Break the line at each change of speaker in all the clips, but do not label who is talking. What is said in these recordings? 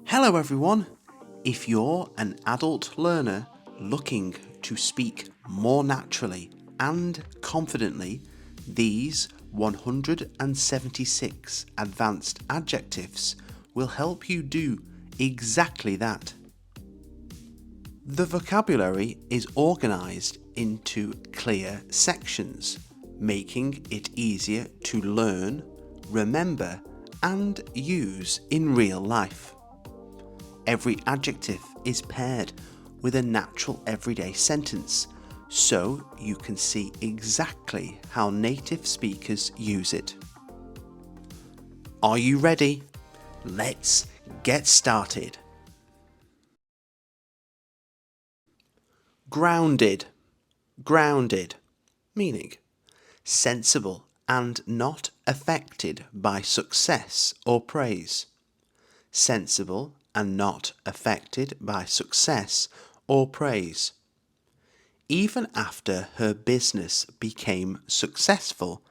Hello everyone! If you're an adult learner looking to speak more naturally and confidently, these 176 advanced adjectives will help you do exactly that. The vocabulary is organised into clear sections, making it easier to learn, remember, and use in real life. Every adjective is paired with a natural everyday sentence, so you can see exactly how native speakers use it. Are you ready? Let's get started. Grounded. Grounded, meaning sensible and not affected by success or praise. Sensible and not affected by success or praise. Even after her business became successful,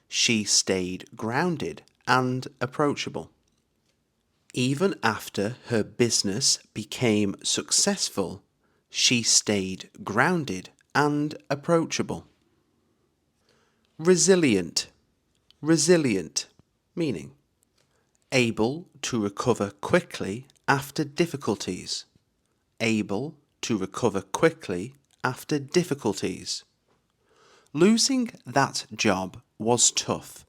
she stayed grounded and approachable. Even after her business became successful, she stayed grounded and approachable. Resilient. Resilient, meaning able to recover quickly after difficulties. Able to recover quickly after difficulties. Losing that job was tough,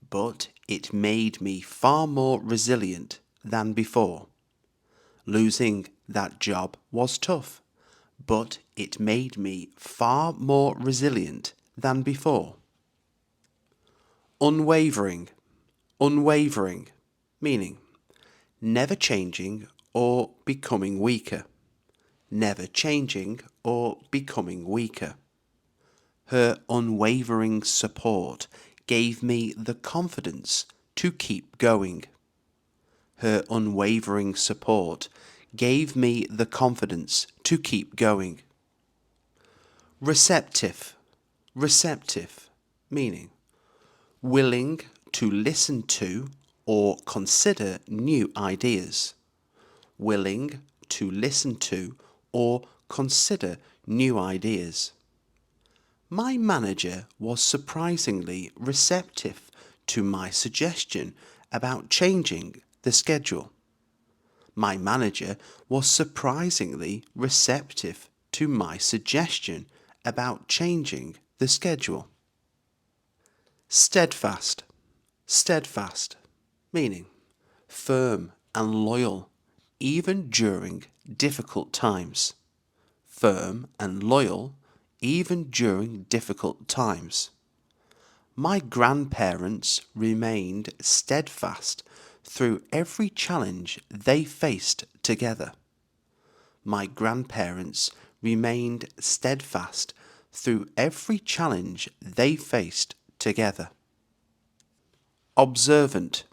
but it made me far more resilient than before. Losing that job was tough, but it made me far more resilient than before. Unwavering. Unwavering, meaning never changing or becoming weaker. Never changing or becoming weaker. Her unwavering support gave me the confidence to keep going. Her unwavering support gave me the confidence to keep going. Receptive. Receptive, meaning willing to listen to or consider new ideas. Willing to listen to or consider new ideas. My manager was surprisingly receptive to my suggestion about changing the schedule. My manager was surprisingly receptive to my suggestion about changing the schedule. Steadfast. Steadfast, meaning firm and loyal, even during difficult times. Firm and loyal, even during difficult times. My grandparents remained steadfast through every challenge they faced together. My grandparents remained steadfast through every challenge they faced together. Observant.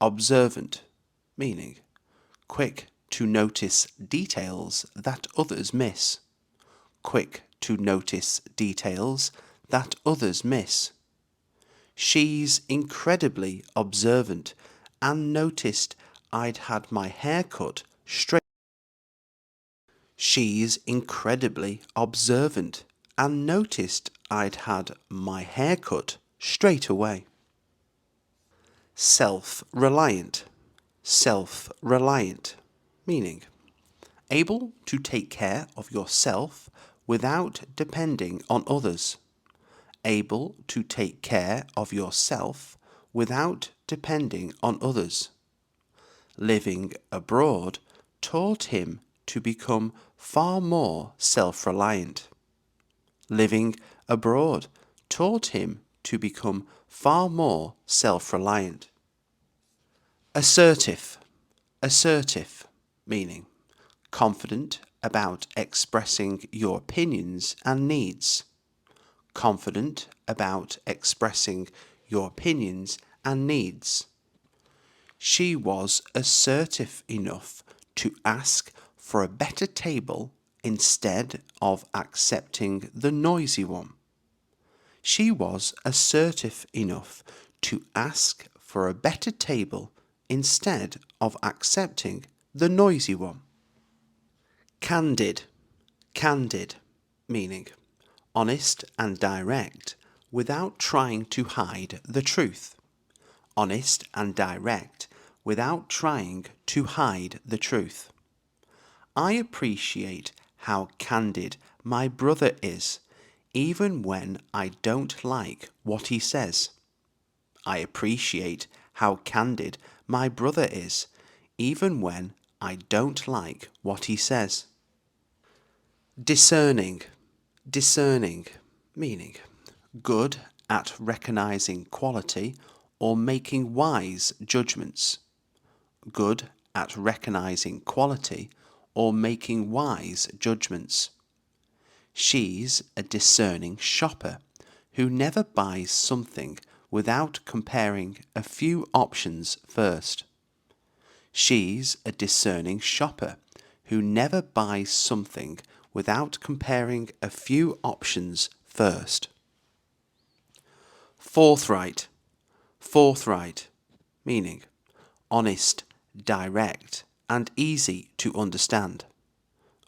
Observant, meaning quick to notice details that others miss. Quick to notice details that others miss. She's incredibly observant and noticed I'd had my hair cut straight. She's incredibly observant and noticed I'd had my hair cut straight away. Self-reliant. Self-reliant, meaning able to take care of yourself without depending on others. Able to take care of yourself without depending on others. Living abroad taught him to become far more self-reliant. Living abroad taught him to become far more self-reliant. Assertive. Assertive, meaning confident about expressing your opinions and needs. Confident about expressing your opinions and needs. She was assertive enough to ask for a better table instead of accepting the noisy one. She was assertive enough to ask for a better table instead of accepting the noisy one. Candid, candid, meaning honest and direct without trying to hide the truth. Honest and direct without trying to hide the truth. I appreciate how candid my brother is, even when I don't like what he says. I appreciate how candid my brother is, even when I don't like what he says. Discerning, discerning, meaning good at recognizing quality or making wise judgments. Good at recognizing quality or making wise judgments. She's a discerning shopper who never buys something without comparing a few options first. She's a discerning shopper who never buys something without comparing a few options first. Forthright, forthright, meaning honest, direct, and easy to understand.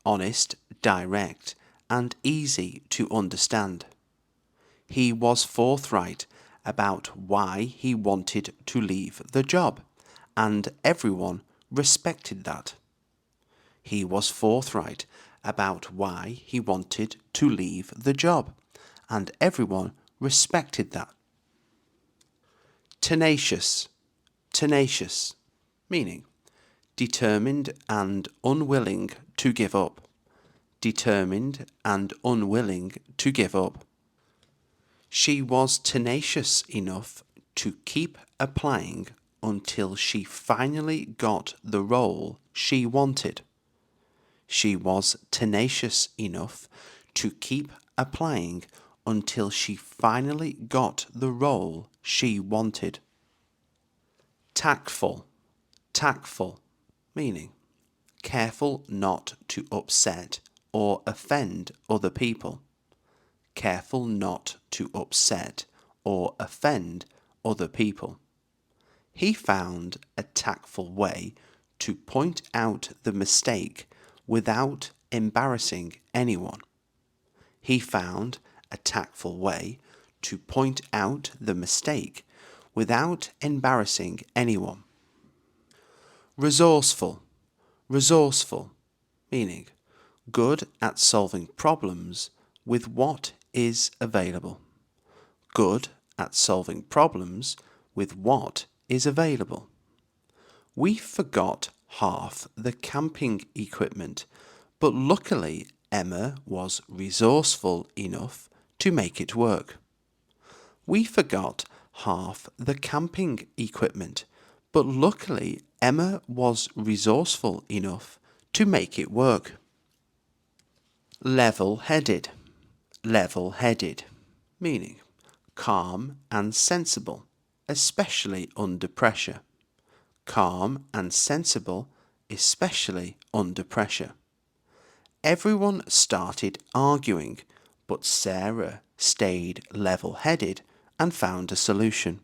Honest, direct, and easy to understand. He was forthright about why he wanted to leave the job, and everyone respected that. He was forthright about why he wanted to leave the job, and everyone respected that. Tenacious, tenacious, meaning determined and unwilling to give up. Determined and unwilling to give up. She was tenacious enough to keep applying until she finally got the role she wanted. She was tenacious enough to keep applying until she finally got the role she wanted. Tactful, tactful, meaning careful not to upset or offend other people. Careful not to upset or offend other people. He found a tactful way to point out the mistake without embarrassing anyone. He found a tactful way to point out the mistake without embarrassing anyone. Resourceful, resourceful, meaning good at solving problems with what is available. Good at solving problems with what is available. We forgot half the camping equipment, but luckily Emma was resourceful enough to make it work. We forgot half the camping equipment, but luckily Emma was resourceful enough to make it work. Level-headed, level-headed, meaning calm and sensible, especially under pressure. Calm and sensible, especially under pressure. Everyone started arguing, but Sarah stayed level-headed and found a solution.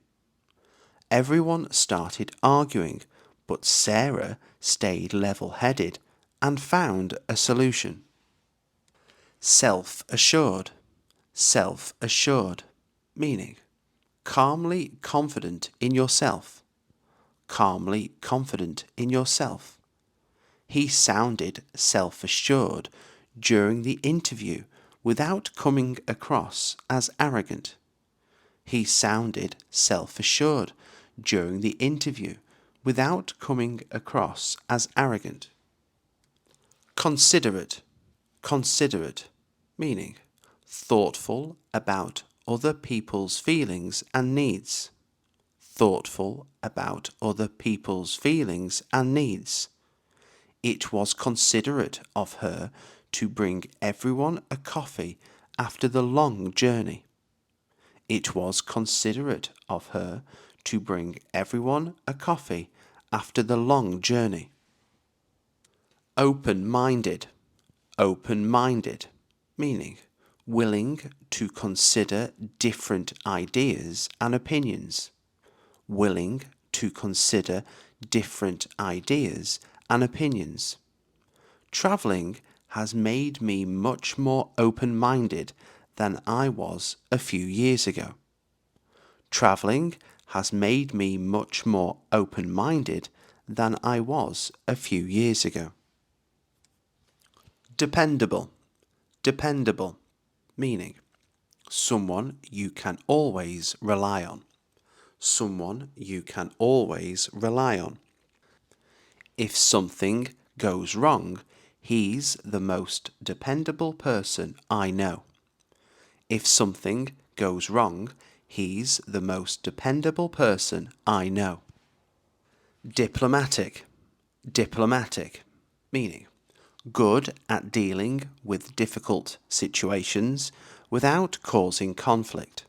Everyone started arguing, but Sarah stayed level-headed and found a solution. Self-assured, self-assured, meaning calmly confident in yourself. Calmly confident in yourself. He sounded self-assured during the interview without coming across as arrogant. He sounded self-assured during the interview without coming across as arrogant. Considerate, considerate, meaning thoughtful about other people's feelings and needs. Thoughtful about other people's feelings and needs. It was considerate of her to bring everyone a coffee after the long journey. It was considerate of her to bring everyone a coffee after the long journey. Open-minded, open-minded, meaning willing to consider different ideas and opinions. Willing to consider different ideas and opinions. Travelling has made me much more open-minded than I was a few years ago. Travelling has made me much more open-minded than I was a few years ago. Dependable. Dependable, meaning someone you can always rely on. Someone you can always rely on. If something goes wrong, he's the most dependable person I know. If something goes wrong, he's the most dependable person I know. Diplomatic. Diplomatic, meaning good at dealing with difficult situations without causing conflict.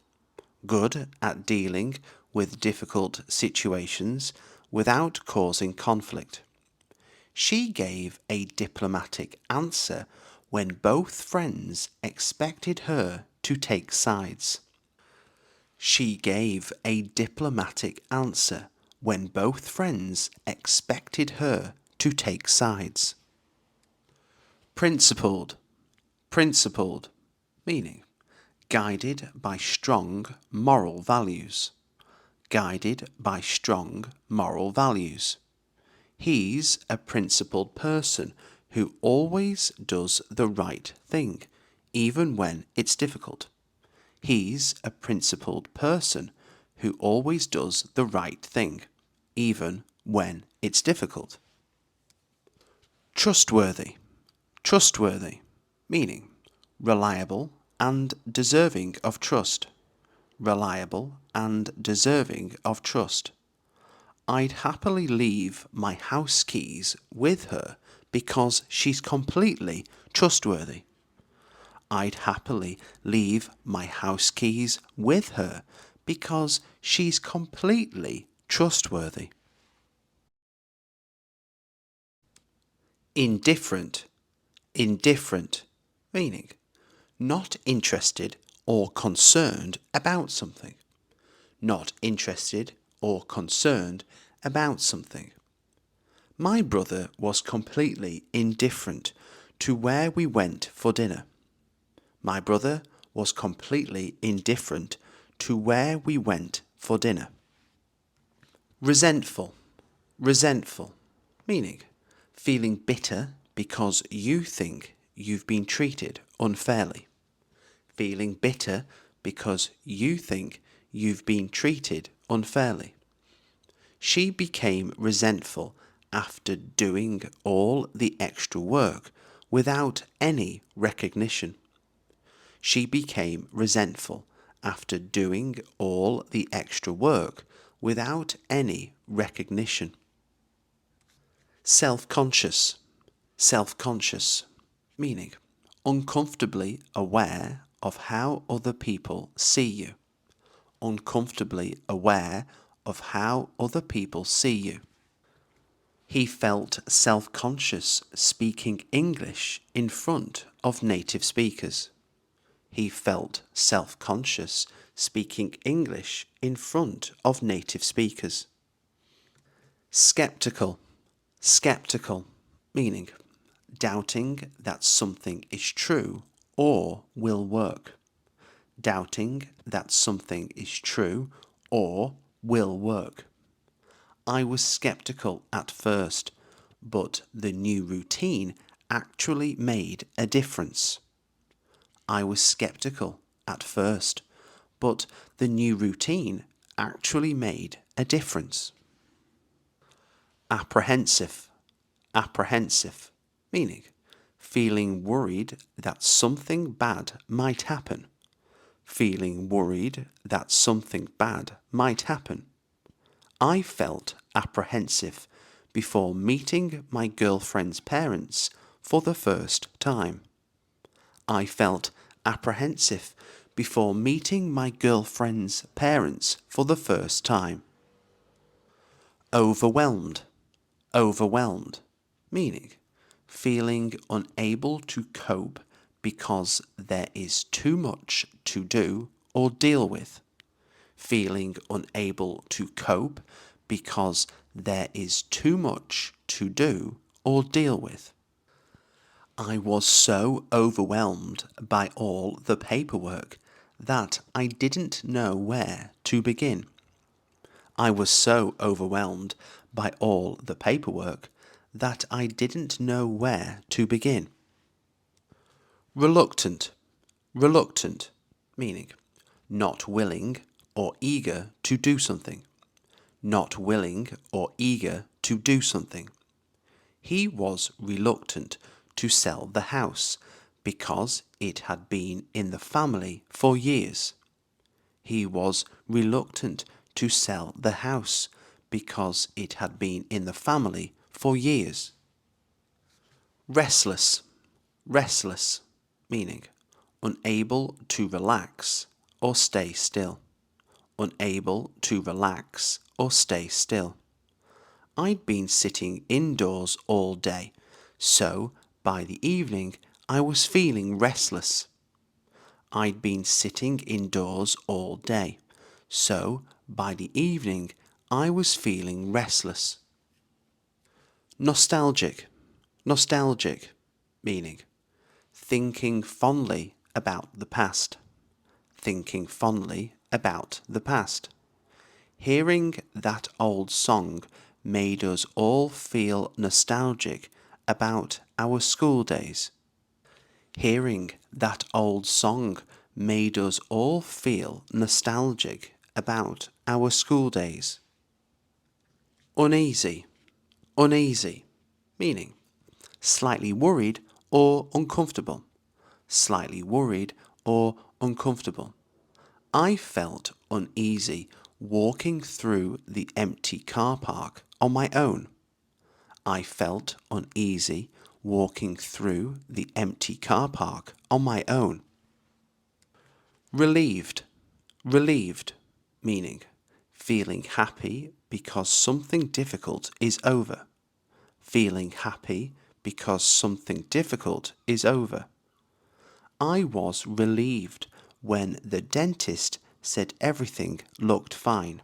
Good at dealing with difficult situations without causing conflict. She gave a diplomatic answer when both friends expected her to take sides. She gave a diplomatic answer when both friends expected her to take sides. Principled. Principled, meaning guided by strong moral values. Guided by strong moral values. He's a principled person who always does the right thing, even when it's difficult. He's a principled person who always does the right thing, even when it's difficult. Trustworthy. Trustworthy, meaning reliable and deserving of trust. Reliable and deserving of trust. I'd happily leave my house keys with her because she's completely trustworthy. I'd happily leave my house keys with her because she's completely trustworthy. Indifferent. Indifferent, meaning not interested or concerned about something. Not interested or concerned about something. My brother was completely indifferent to where we went for dinner. My brother was completely indifferent to where we went for dinner. Resentful. Resentful, meaning feeling bitter because you think you've been treated unfairly. Feeling bitter because you think you've been treated unfairly. She became resentful after doing all the extra work without any recognition. She became resentful after doing all the extra work without any recognition. Self-conscious. Self-conscious, meaning uncomfortably aware of how other people see you. Uncomfortably aware of how other people see you. He felt self-conscious speaking English in front of native speakers. He felt self-conscious speaking English in front of native speakers. Skeptical. Skeptical, meaning doubting that something is true or will work. Doubting that something is true or will work. I was skeptical at first, but the new routine actually made a difference. I was skeptical at first, but the new routine actually made a difference. Apprehensive. Apprehensive, meaning feeling worried that something bad might happen. Feeling worried that something bad might happen. I felt apprehensive before meeting my girlfriend's parents for the first time. I felt apprehensive before meeting my girlfriend's parents for the first time. Overwhelmed. Overwhelmed, meaning feeling unable to cope because there is too much to do or deal with. Feeling unable to cope because there is too much to do or deal with. I was so overwhelmed by all the paperwork that I didn't know where to begin. I was so overwhelmed by all the paperwork that I didn't know where to begin. Reluctant, reluctant, meaning not willing or eager to do something. Not willing or eager to do something. He was reluctant to sell the house because it had been in the family for years. He was reluctant to sell the house because it had been in the family for years. Restless, restless, meaning unable to relax or stay still. Unable to relax or stay still. I'd been sitting indoors all day, so by the evening I was feeling restless. I'd been sitting indoors all day, so by the evening I was feeling restless. Nostalgic, nostalgic, meaning thinking fondly about the past. Thinking fondly about the past. Hearing that old song made us all feel nostalgic about our school days. Hearing that old song made us all feel nostalgic about our school days. Uneasy, uneasy, meaning slightly worried or uncomfortable. Slightly worried or uncomfortable. I felt uneasy walking through the empty car park on my own. I felt uneasy walking through the empty car park on my own. Relieved, relieved, meaning feeling happy because something difficult is over. Feeling happy because something difficult is over. I was relieved when the dentist said everything looked fine.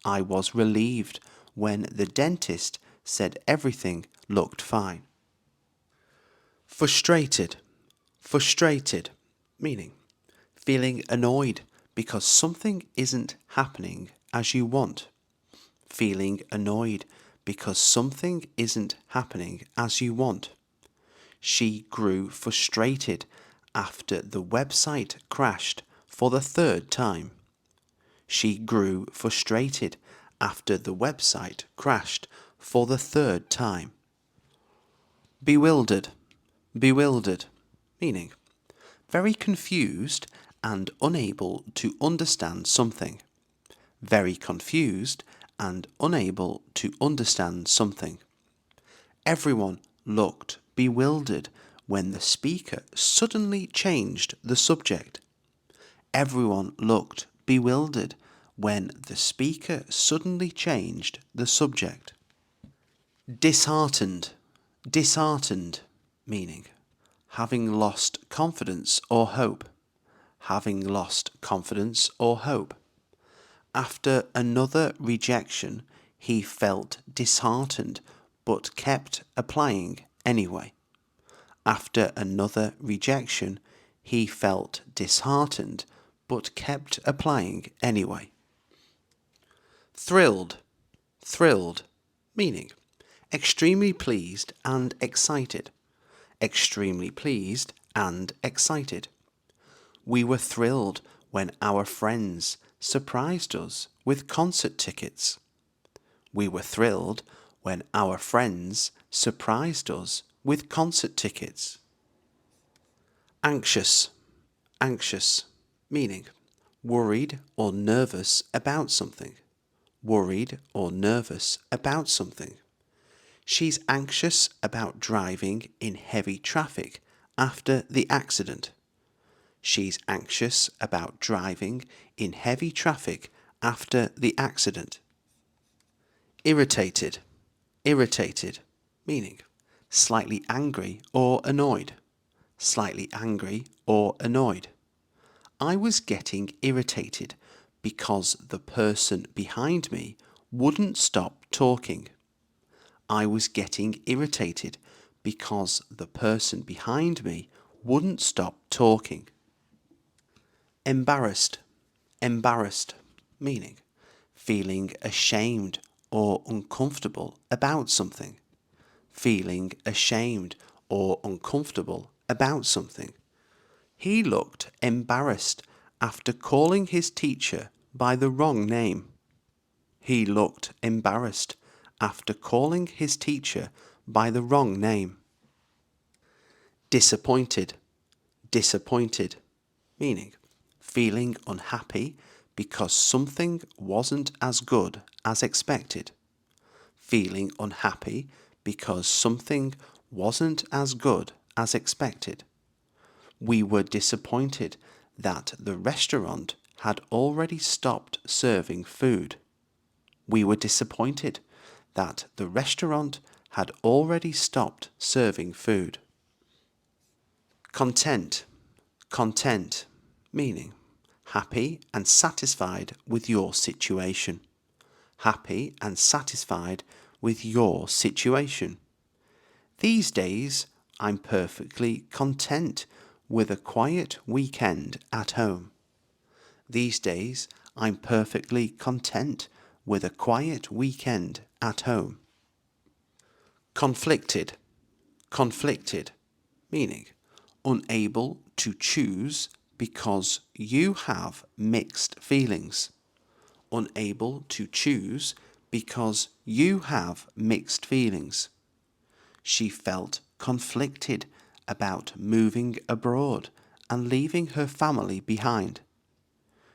I was relieved when the dentist said everything looked fine. Frustrated, frustrated, meaning feeling annoyed because something isn't happening as you want. Feeling annoyed because something isn't happening as you want. She grew frustrated after the website crashed for the third time. She grew frustrated after the website crashed for the third time. Bewildered, bewildered, meaning very confused and unable to understand something. Very confused and unable to understand something. Everyone looked bewildered when the speaker suddenly changed the subject. Everyone looked bewildered when the speaker suddenly changed the subject. Disheartened, disheartened, meaning having lost confidence or hope. Having lost confidence or hope. After another rejection, he felt disheartened but kept applying anyway. After another rejection, he felt disheartened but kept applying anyway. Thrilled, thrilled, meaning extremely pleased and excited. Extremely pleased and excited. We were thrilled when our friends surprised us with concert tickets. We were thrilled when our friends surprised us with concert tickets. Anxious, anxious, meaning worried or nervous about something. Worried or nervous about something. She's anxious about driving in heavy traffic after the accident. She's anxious about driving in heavy traffic after the accident. Irritated, irritated, meaning slightly angry or annoyed. Slightly angry or annoyed. I was getting irritated because the person behind me wouldn't stop talking. I was getting irritated because the person behind me wouldn't stop talking. Embarrassed. Embarrassed, meaning feeling ashamed or uncomfortable about something. Feeling ashamed or uncomfortable about something. He looked embarrassed after calling his teacher by the wrong name. He looked embarrassed after calling his teacher by the wrong name. Disappointed. Disappointed, meaning feeling unhappy because something wasn't as good as expected. Feeling unhappy because something wasn't as good as expected. We were disappointed that the restaurant had already stopped serving food. We were disappointed that the restaurant had already stopped serving food. Content. Content, meaning happy and satisfied with your situation. Happy and satisfied with your situation. These days, I'm perfectly content with a quiet weekend at home. These days, I'm perfectly content with a quiet weekend at home. Conflicted. Conflicted, meaning unable to choose because you have mixed feelings. Unable to choose because you have mixed feelings. She felt conflicted about moving abroad and leaving her family behind.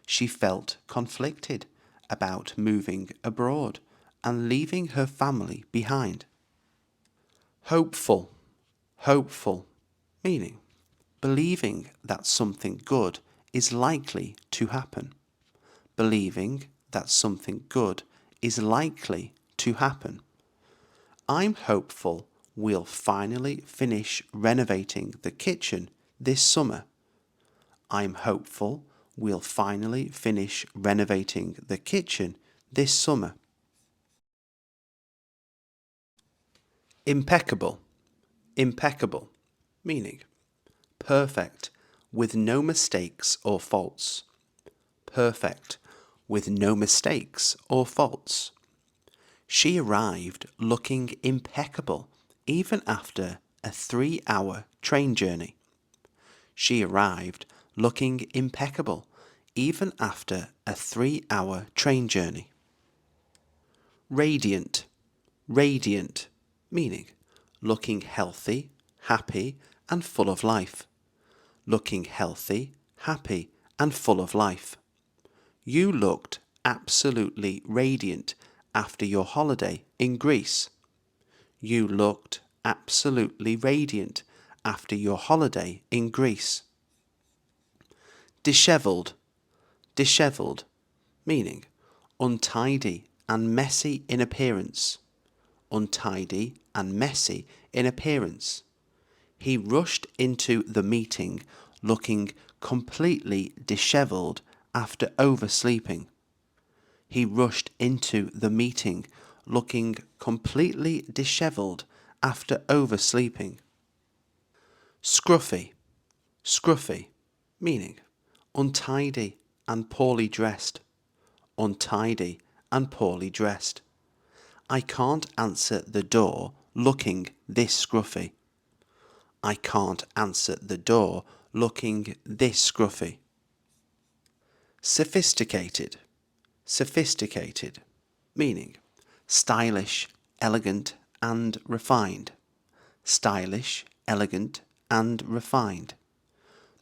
She felt conflicted about moving abroad and leaving her family behind. Hopeful. Hopeful, meaning believing that something good is likely to happen. Believing that something good is likely to happen. I'm hopeful we'll finally finish renovating the kitchen this summer. I'm hopeful we'll finally finish renovating the kitchen this summer. Impeccable. Impeccable, meaning perfect, with no mistakes or faults. Perfect, with no mistakes or faults. She arrived looking impeccable even after a 3-hour train journey. She arrived looking impeccable even after a 3-hour train journey. Radiant. Radiant, meaning looking healthy, happy, and full of life. Looking healthy, happy, and full of life. You looked absolutely radiant after your holiday in Greece. You looked absolutely radiant after your holiday in Greece. Dishevelled. Dishevelled, meaning untidy and messy in appearance. Untidy and messy in appearance. He rushed into the meeting looking completely dishevelled after oversleeping. He rushed into the meeting looking completely dishevelled after oversleeping. Scruffy. Scruffy, meaning untidy and poorly dressed. Untidy and poorly dressed. I can't answer the door looking this scruffy. I can't answer the door looking this scruffy. Sophisticated. Sophisticated, meaning stylish, elegant, and refined. Stylish, elegant, and refined.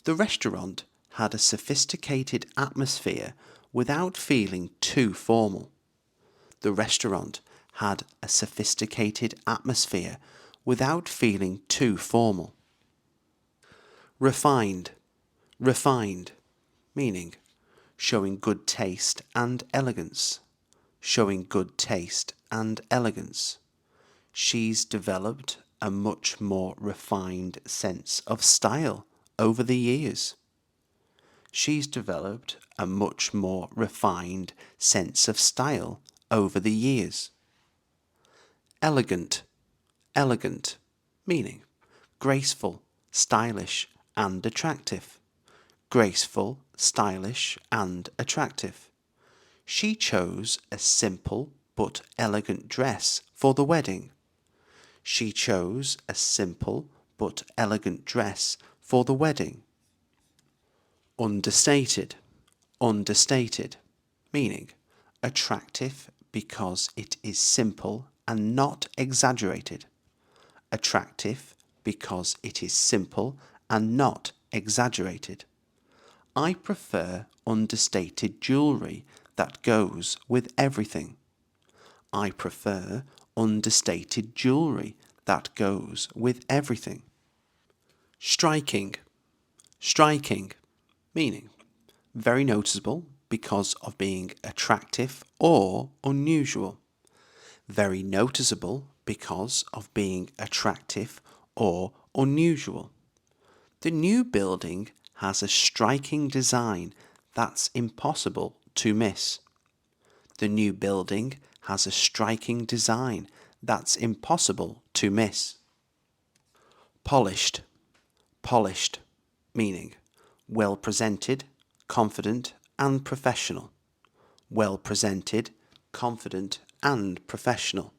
The restaurant had a sophisticated atmosphere without feeling too formal. The restaurant had a sophisticated atmosphere without feeling too formal. Refined. Refined, meaning showing good taste and elegance. Showing good taste and elegance. She's developed a much more refined sense of style over the years. She's developed a much more refined sense of style over the years. elegant, elegant, meaning graceful, stylish, and attractive. Graceful, stylish, and attractive. She chose a simple but elegant dress for the wedding. She chose a simple but elegant dress for the wedding. Understated, understated, meaning attractive because it is simple and not exaggerated. Attractive because it is simple and not exaggerated. I prefer understated jewellery that goes with everything. I prefer understated jewellery that goes with everything. Striking, striking, meaning very noticeable because of being attractive or unusual. Very noticeable because of being attractive or unusual. The new building has a striking design that's impossible to miss. The new building has a striking design that's impossible to miss. Polished, polished, meaning well presented, confident, and professional. Well presented, confident, and professional.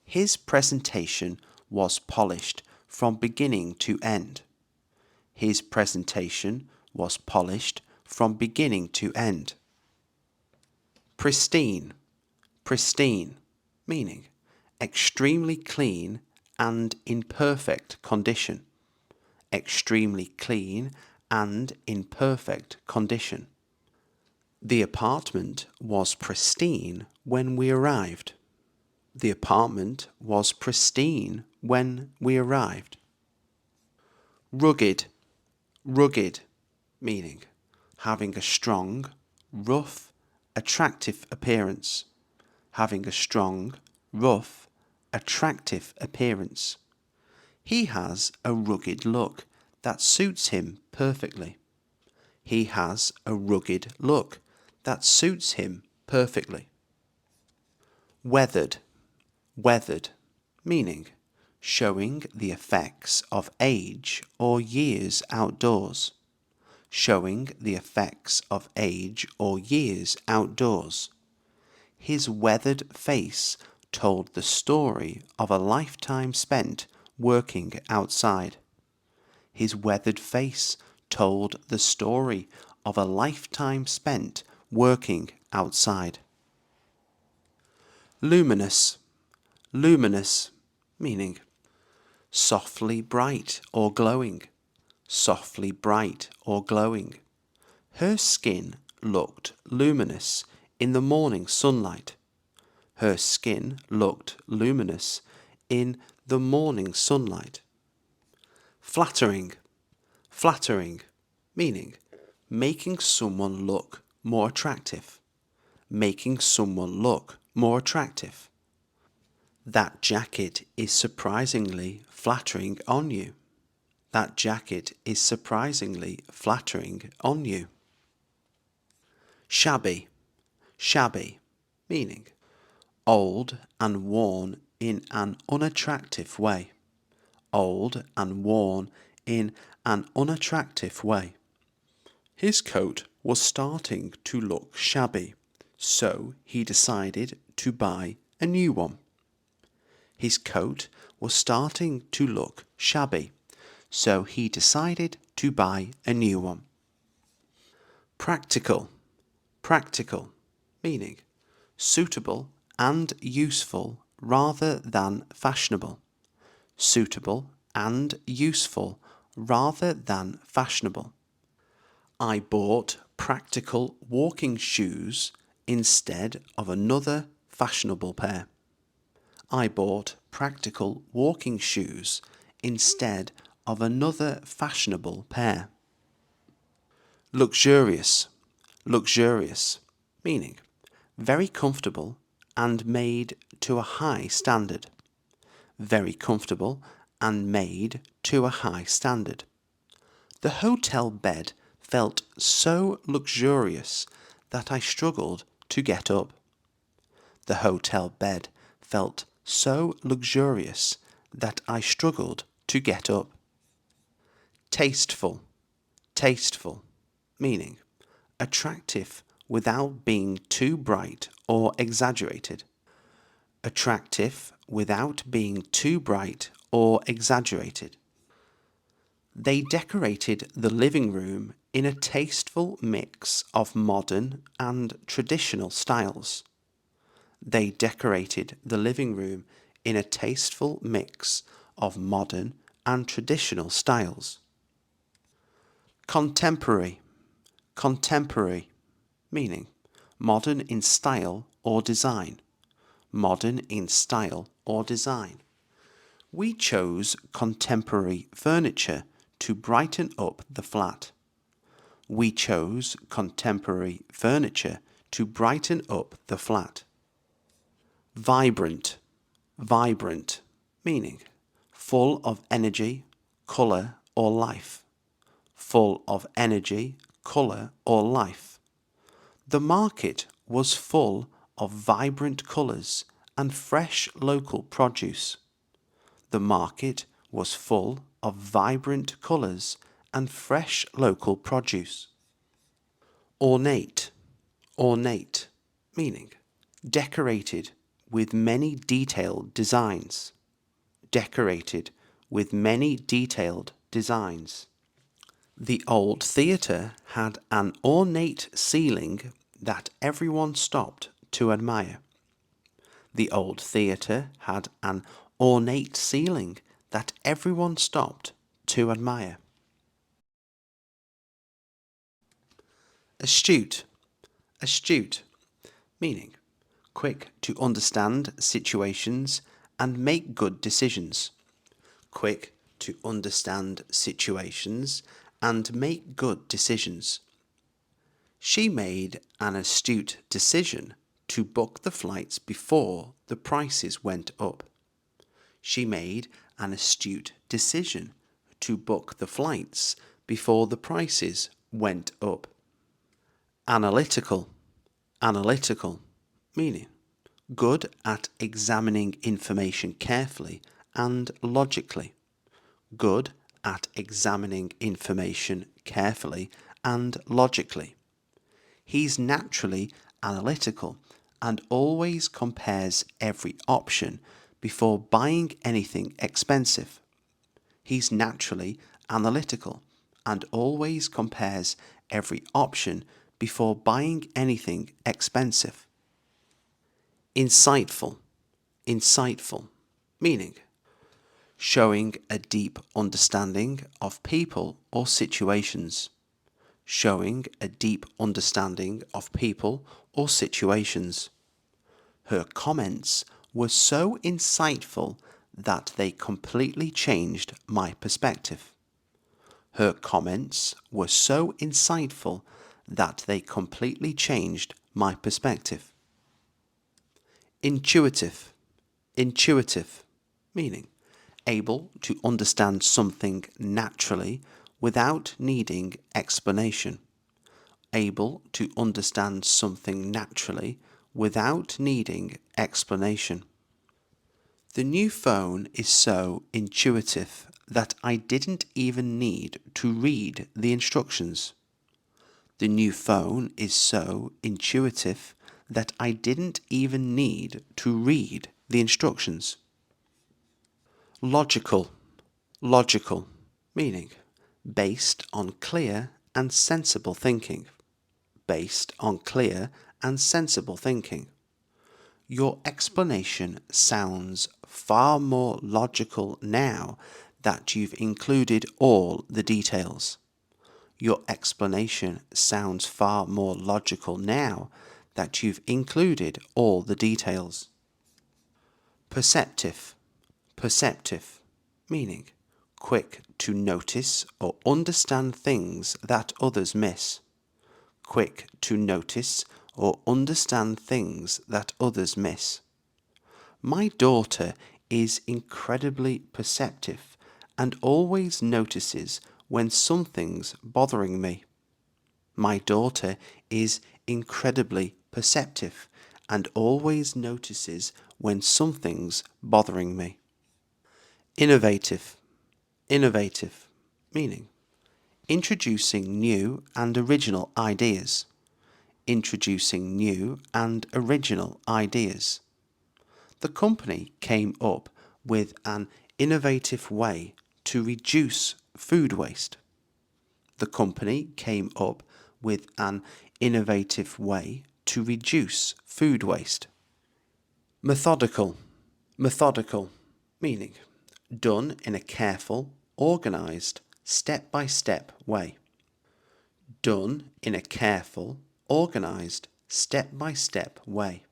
His presentation was polished from beginning to end. His presentation was polished from beginning to end. Pristine, pristine, meaning extremely clean and in perfect condition. Extremely clean and in perfect condition. The apartment was pristine when we arrived. The apartment was pristine when we arrived. Rugged, rugged, meaning having a strong, rough, attractive appearance. Having a strong, rough, attractive appearance. He has a rugged look that suits him perfectly. He has a rugged look that suits him perfectly. Weathered, weathered, meaning showing the effects of age or years outdoors. Showing the effects of age or years outdoors. His weathered face told the story of a lifetime spent working outside. His weathered face told the story of a lifetime spent working outside. Luminous, luminous, meaning softly bright or glowing. Softly bright or glowing. Her skin looked luminous in the morning sunlight. Her skin looked luminous in the morning sunlight. Flattering, flattering, meaning making someone look more attractive. Making someone look more attractive. That jacket is surprisingly flattering on you. That jacket is surprisingly flattering on you. Shabby, shabby, meaning old and worn in an unattractive way. Old and worn in an unattractive way. His coat was starting to look shabby, so he decided to buy a new one. His coat was starting to look shabby, so he decided to buy a new one. Practical, practical, meaning suitable and useful rather than fashionable. Suitable and useful rather than fashionable. I bought practical walking shoes instead of another fashionable pair. I bought practical walking shoes instead of another fashionable pair. Luxurious, luxurious, meaning very comfortable and made to a high standard. Very comfortable and made to a high standard. The hotel bed felt so luxurious that I struggled to get up. The hotel bed felt so luxurious that I struggled to get up. Tasteful, tasteful, meaning attractive without being too bright or exaggerated. Attractive without being too bright or exaggerated. They decorated the living room in a tasteful mix of modern and traditional styles. They decorated the living room in a tasteful mix of modern and traditional styles. Contemporary, contemporary, meaning modern in style or design. Modern in style or design. We chose contemporary furniture to brighten up the flat. We chose contemporary furniture to brighten up the flat. Vibrant, vibrant, meaning full of energy, colour or life. Full of energy, colour or life. The market was full of vibrant colours and fresh local produce. The market was full of vibrant colours and fresh local produce. Ornate, ornate, meaning decorated with many detailed designs. Decorated with many detailed designs. The old theatre had an ornate ceiling that everyone stopped to admire. The old theatre had an ornate ceiling that everyone stopped to admire. Astute, astute, meaning quick to understand situations and make good decisions. Quick to understand situations and make good decisions. She made an astute decision to book the flights before the prices went up. She made an astute decision to book the flights before the prices went up. Analytical, analytical, meaning good at examining information carefully and logically. Good at examining information carefully and logically. He's naturally analytical and always compares every option before buying anything expensive. He's naturally analytical and always compares every option before buying anything expensive. Insightful, insightful, meaning showing a deep understanding of people or situations. Showing a deep understanding of people or situations. Her comments were so insightful that they completely changed my perspective. Her comments were so insightful that they completely changed my perspective. Intuitive, intuitive, meaning able to understand something naturally without needing explanation. Able to understand something naturally without needing explanation. The new phone is so intuitive that I didn't even need to read the instructions. The new phone is so intuitive that I didn't even need to read the instructions. Logical, logical, meaning based on clear and sensible thinking. Based on clear and sensible thinking. Your explanation sounds far more logical now that you've included all the details. Your explanation sounds far more logical now that you've included all the details. Perceptive, perceptive, meaning quick to notice or understand things that others miss. Quick to notice or understand things that others miss. My daughter is incredibly perceptive and always notices when something's bothering me. My daughter is incredibly perceptive and always notices when something's bothering me. Innovative. Innovative, meaning introducing new and original ideas. Introducing new and original ideas. The company came up with an innovative way to reduce food waste. The company came up with an innovative way to reduce food waste. Methodical. Methodical, meaning done in a careful, organised, step-by-step way. Done in a careful, organised, step-by-step way.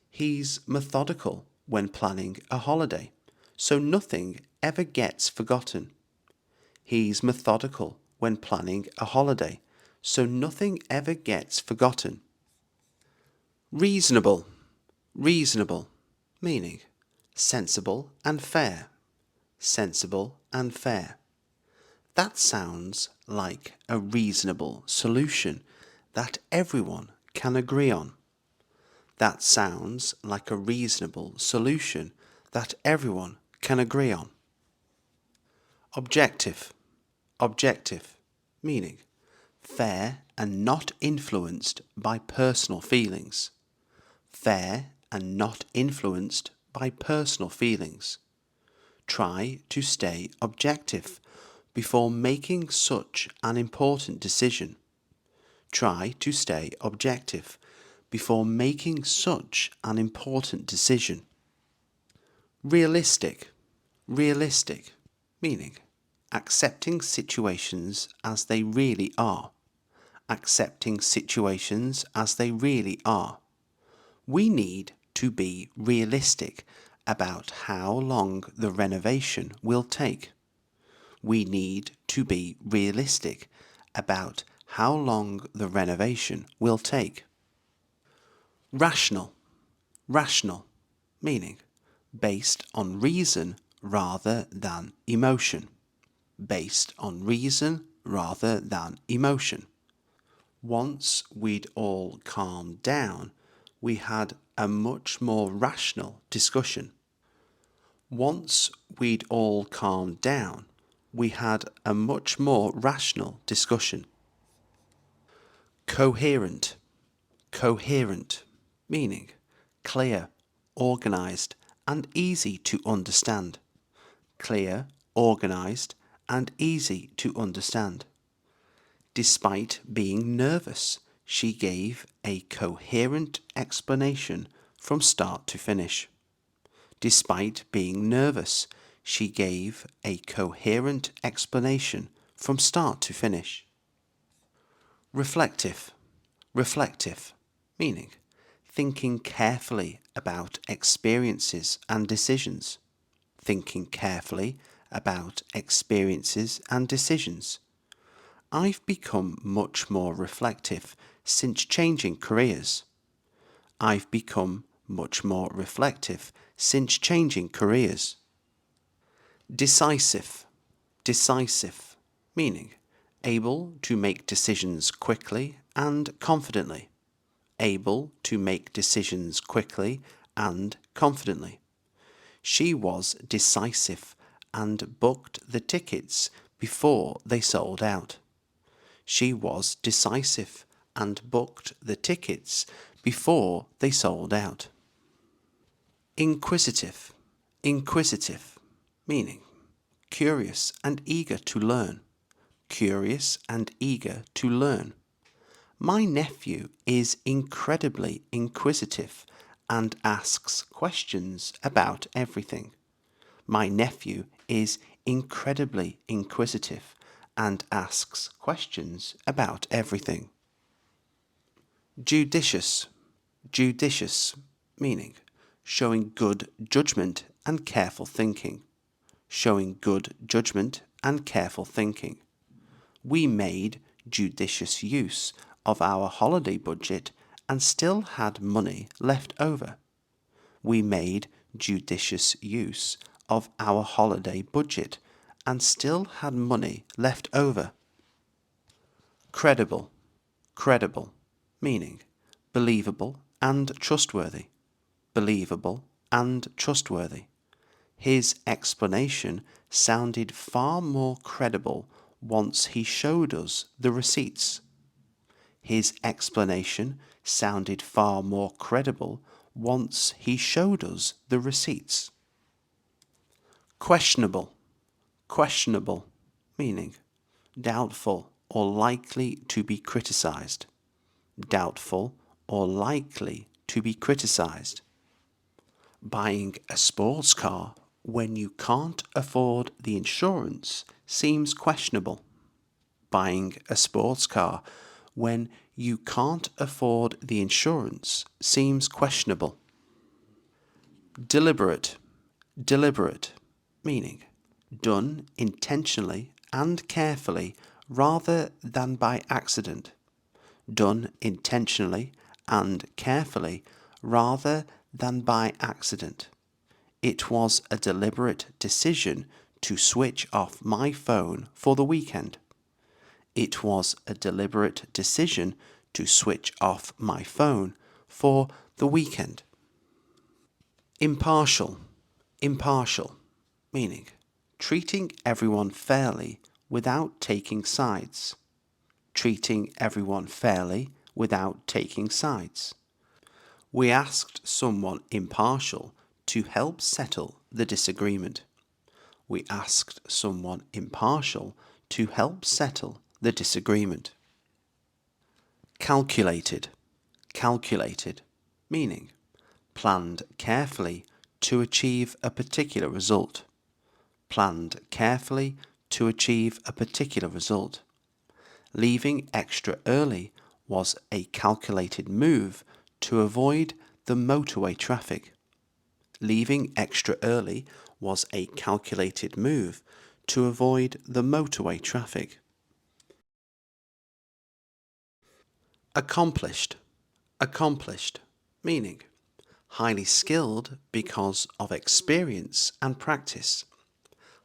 He's methodical when planning a holiday, so nothing ever gets forgotten. He's methodical when planning a holiday, so nothing ever gets forgotten. Reasonable. Reasonable, meaning sensible and fair. Sensible and fair. That sounds like a reasonable solution that everyone can agree on. That sounds like a reasonable solution that everyone can agree on. Objective. Objective, meaning fair and not influenced by personal feelings. Fair and not influenced by personal feelings. Try to stay objective before making such an important decision. Try to stay objective before making such an important decision. Realistic. Realistic, meaning accepting situations as they really are. Accepting situations as they really are. We need to be realistic about how long the renovation will take. We need to be realistic about how long the renovation will take. Rational. Rational, meaning based on reason rather than emotion. Based on reason rather than emotion. Once we'd all calmed down, we had a much more rational discussion. Once we'd all calmed down, we had a much more rational discussion. Coherent. Coherent, meaning clear, organised, and easy to understand. Clear, organised, and easy to understand. Despite being nervous, she gave a coherent explanation from start to finish. Despite being nervous, she gave a coherent explanation from start to finish. Reflective. Reflective, meaning thinking carefully about experiences and decisions. Thinking carefully about experiences and decisions. I've become much more reflective since changing careers. I've become much more reflective since changing careers. Decisive. Decisive, meaning able to make decisions quickly and confidently. Able to make decisions quickly and confidently. She was decisive and booked the tickets before they sold out. She was decisive and booked the tickets before they sold out. Inquisitive. Inquisitive, meaning curious and eager to learn. Curious and eager to learn. My nephew is incredibly inquisitive and asks questions about everything. My nephew is incredibly inquisitive and asks questions about everything. Judicious. Judicious, meaning showing good judgment and careful thinking. Showing good judgment and careful thinking. We made judicious use of our holiday budget and still had money left over. We made judicious use of our holiday budget and still had money left over. Credible. Credible, meaning believable and trustworthy. Believable and trustworthy. His explanation sounded far more credible once he showed us the receipts. His explanation sounded far more credible once he showed us the receipts. Questionable. Questionable, meaning doubtful or likely to be criticized. Doubtful or likely to be criticized. Buying a sports car when you can't afford the insurance seems questionable. Buying a sports car when you can't afford the insurance seems questionable. Deliberate. Deliberate, meaning done intentionally and carefully rather than by accident. Done intentionally and carefully rather than by accident. It was a deliberate decision to switch off my phone for the weekend. It was a deliberate decision to switch off my phone for the weekend. Impartial. Impartial, meaning treating everyone fairly without taking sides. Treating everyone fairly without taking sides. We asked someone impartial to help settle the disagreement. We asked someone impartial to help settle the disagreement. Calculated. Calculated, meaning planned carefully to achieve a particular result. Planned carefully to achieve a particular result. Leaving extra early was a calculated move to avoid the motorway traffic. Leaving extra early was a calculated move to avoid the motorway traffic. Accomplished. Accomplished, meaning highly skilled because of experience and practice.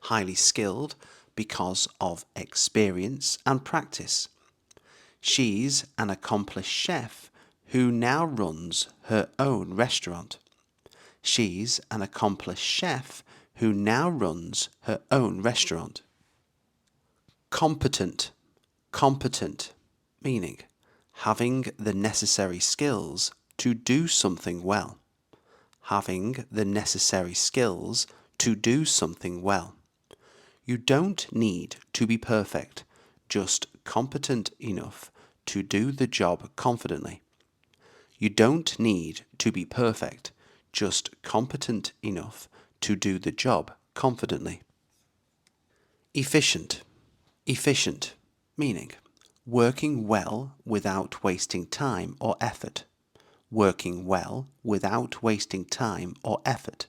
Highly skilled because of experience and practice. She's an accomplished chef who now runs her own restaurant. She's an accomplished chef who now runs her own restaurant. Competent. Competent, meaning having the necessary skills to do something well. Having the necessary skills to do something well. You don't need to be perfect, just competent enough to do the job confidently. You don't need to be perfect, just competent enough to do the job confidently. Efficient. Efficient, meaning working well without wasting time or effort. Working well without wasting time or effort.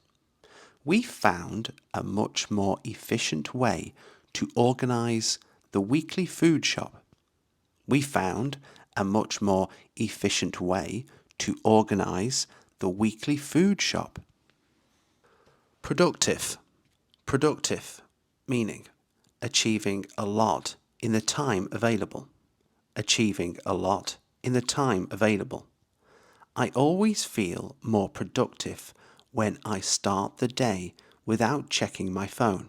We found a much more efficient way to organize the weekly food shop. We found a much more efficient way to organize the weekly food shop. Productive. Productive, meaning achieving a lot in the time available. Achieving a lot in the time available. I always feel more productive when I start the day without checking my phone.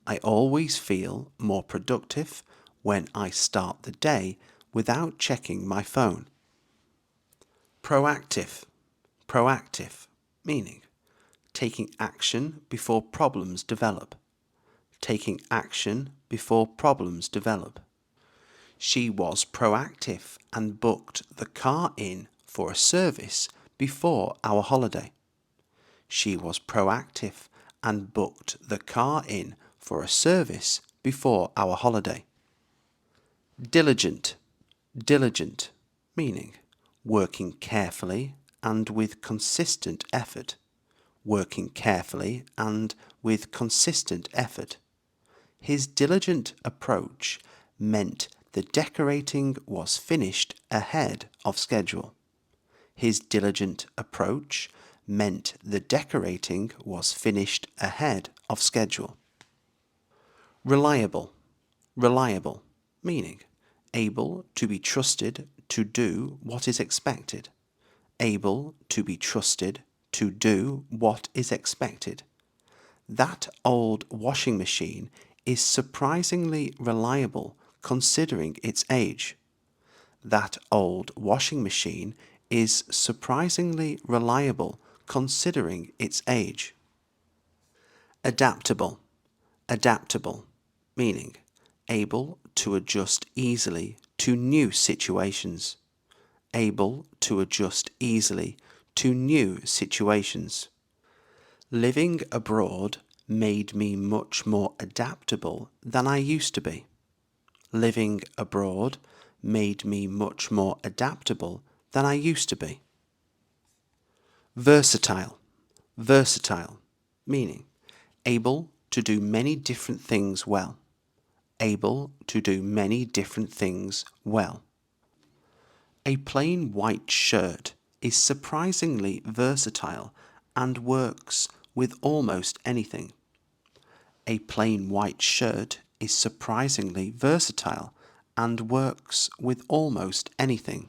I always feel more productive when I start the day without checking my phone. Proactive. Proactive, meaning taking action before problems develop. Taking action before problems develop. She was proactive and booked the car in for a service before our holiday. She was proactive and booked the car in for a service before our holiday. Diligent. Diligent, meaning working carefully and with consistent effort. Working carefully and with consistent effort. His diligent approach meant the decorating was finished ahead of schedule. His diligent approach meant the decorating was finished ahead of schedule. Reliable. Reliable, meaning able to be trusted to do what is expected. able to be trusted to do what is expected. That old washing machine is surprisingly reliable considering its age. That old washing machine is surprisingly reliable considering its age. Adaptable. Adaptable, meaning able to adjust easily to new situations. Able to adjust easily to new situations. Living abroad made me much more adaptable than I used to be. Living abroad made me much more adaptable than I used to be. Versatile. Versatile, meaning able to do many different things well. Able to do many different things well. A plain white shirt is surprisingly versatile and works with almost anything. A plain white shirt is surprisingly versatile and works with almost anything.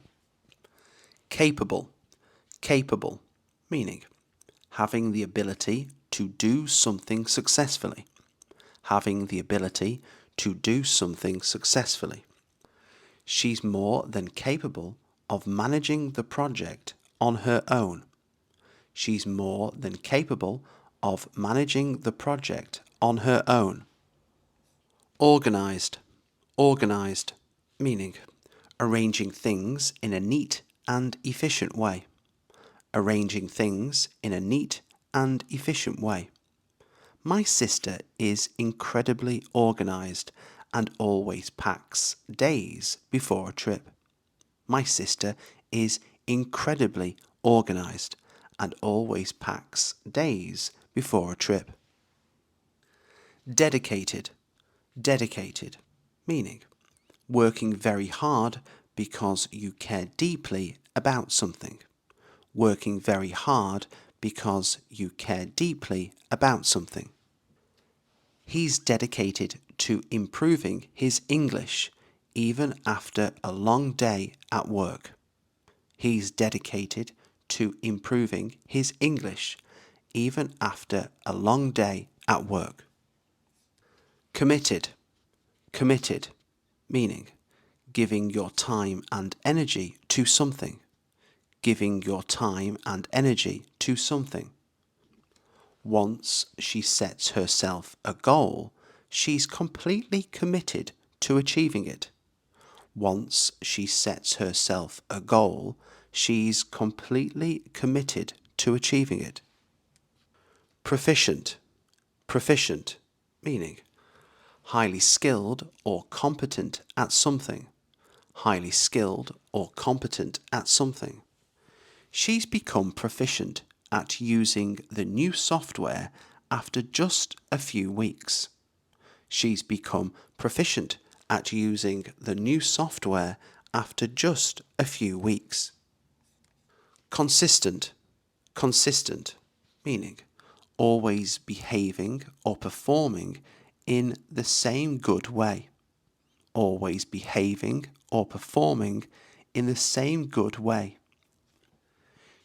Capable. Capable, meaning having the ability to do something successfully. Having the ability to do something successfully. She's more than capable of managing the project on her own. She's more than capable of managing the project on her own. Organized. Organized, meaning arranging things in a neat and efficient way. Arranging things in a neat and efficient way. My sister is incredibly organized and always packs days before a trip. My sister is incredibly organized and always packs days before a trip. Dedicated. Dedicated, meaning working very hard because you care deeply about something. Working very hard because you care deeply about something. He's dedicated to improving his English even after a long day at work. He's dedicated to improving his English even after a long day at work. Committed. Committed, meaning giving your time and energy to something. Giving your time and energy to something. Once she sets herself a goal, she's completely committed to achieving it. Once she sets herself a goal, she's completely committed to achieving it. Proficient. Proficient, meaning highly skilled or competent at something. Highly skilled or competent at something. She's become proficient at using the new software after just a few weeks. She's become proficient at using the new software after just a few weeks. Consistent. Consistent, meaning always behaving or performing in the same good way. Always behaving or performing in the same good way.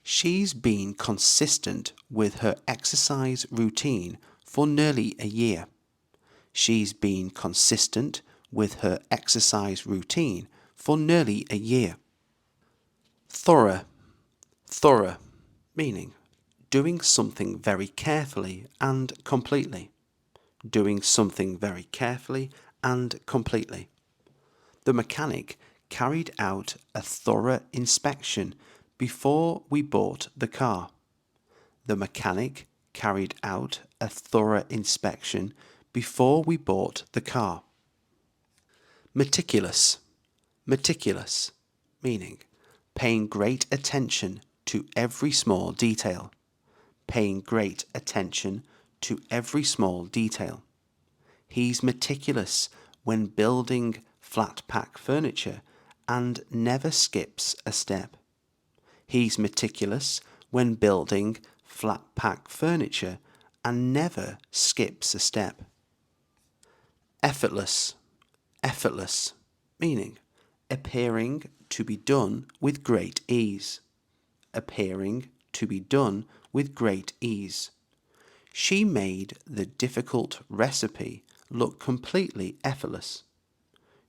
She's been consistent with her exercise routine for nearly a year. She's been consistent with her exercise routine for nearly a year. Thorough. Thorough, meaning doing something very carefully and completely. Doing something very carefully and completely. The mechanic carried out a thorough inspection before we bought the car. The mechanic carried out a thorough inspection before we bought the car. Meticulous. Meticulous, meaning paying great attention to every small detail. Paying great attention to every small detail. He's meticulous when building flat pack furniture and never skips a step. He's meticulous when building flat pack furniture and never skips a step. Effortless. Effortless, meaning appearing to be done with great ease. appearing to be done with great ease. She made the difficult recipe look completely effortless.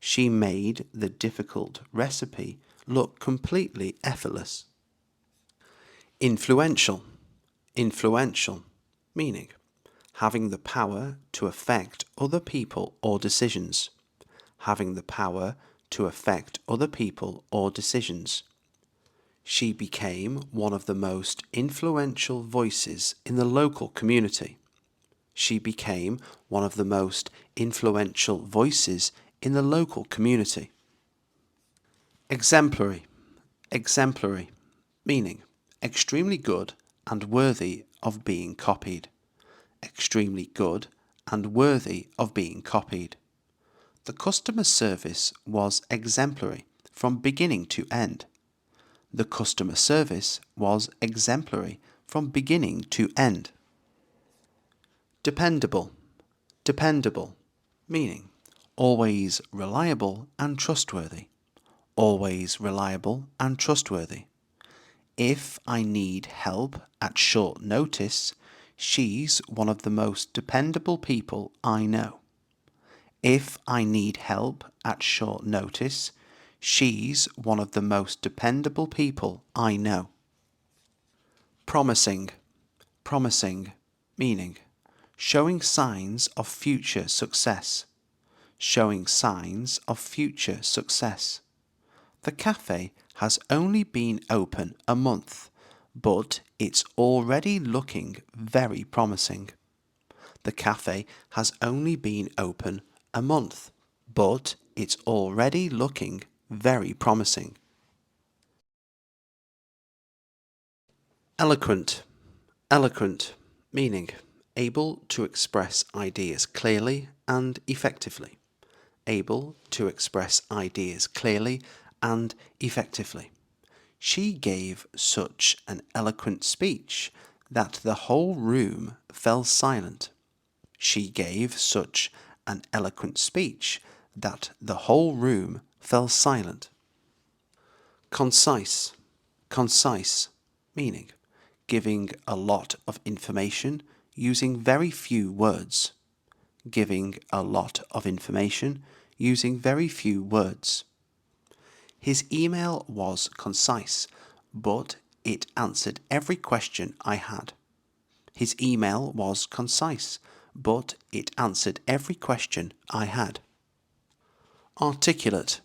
She made the difficult recipe look completely effortless. Influential. Influential, meaning having the power to affect other people or decisions. Having the power to affect other people or decisions. She became one of the most influential voices in the local community. She became one of the most influential voices in the local community. Exemplary. Exemplary, meaning extremely good and worthy of being copied. Extremely good and worthy of being copied. The customer service was exemplary from beginning to end. The customer service was exemplary from beginning to end. Dependable. Dependable, meaning always reliable and trustworthy. Always reliable and trustworthy. If I need help at short notice, she's one of the most dependable people I know. If I need help at short notice, she's one of the most dependable people I know. Promising. Promising, meaning showing signs of future success. Showing signs of future success. The cafe has only been open a month, but it's already looking very promising. The cafe has only been open a month, but it's already looking very promising. Eloquent. Eloquent, meaning able to express ideas clearly and effectively. Able to express ideas clearly and effectively. She gave such an eloquent speech that the whole room fell silent. She gave such an eloquent speech that the whole room fell silent. Concise. Concise, meaning giving a lot of information using very few words. Giving a lot of information using very few words. His email was concise, but it answered every question I had. His email was concise, but it answered every question I had. Articulate.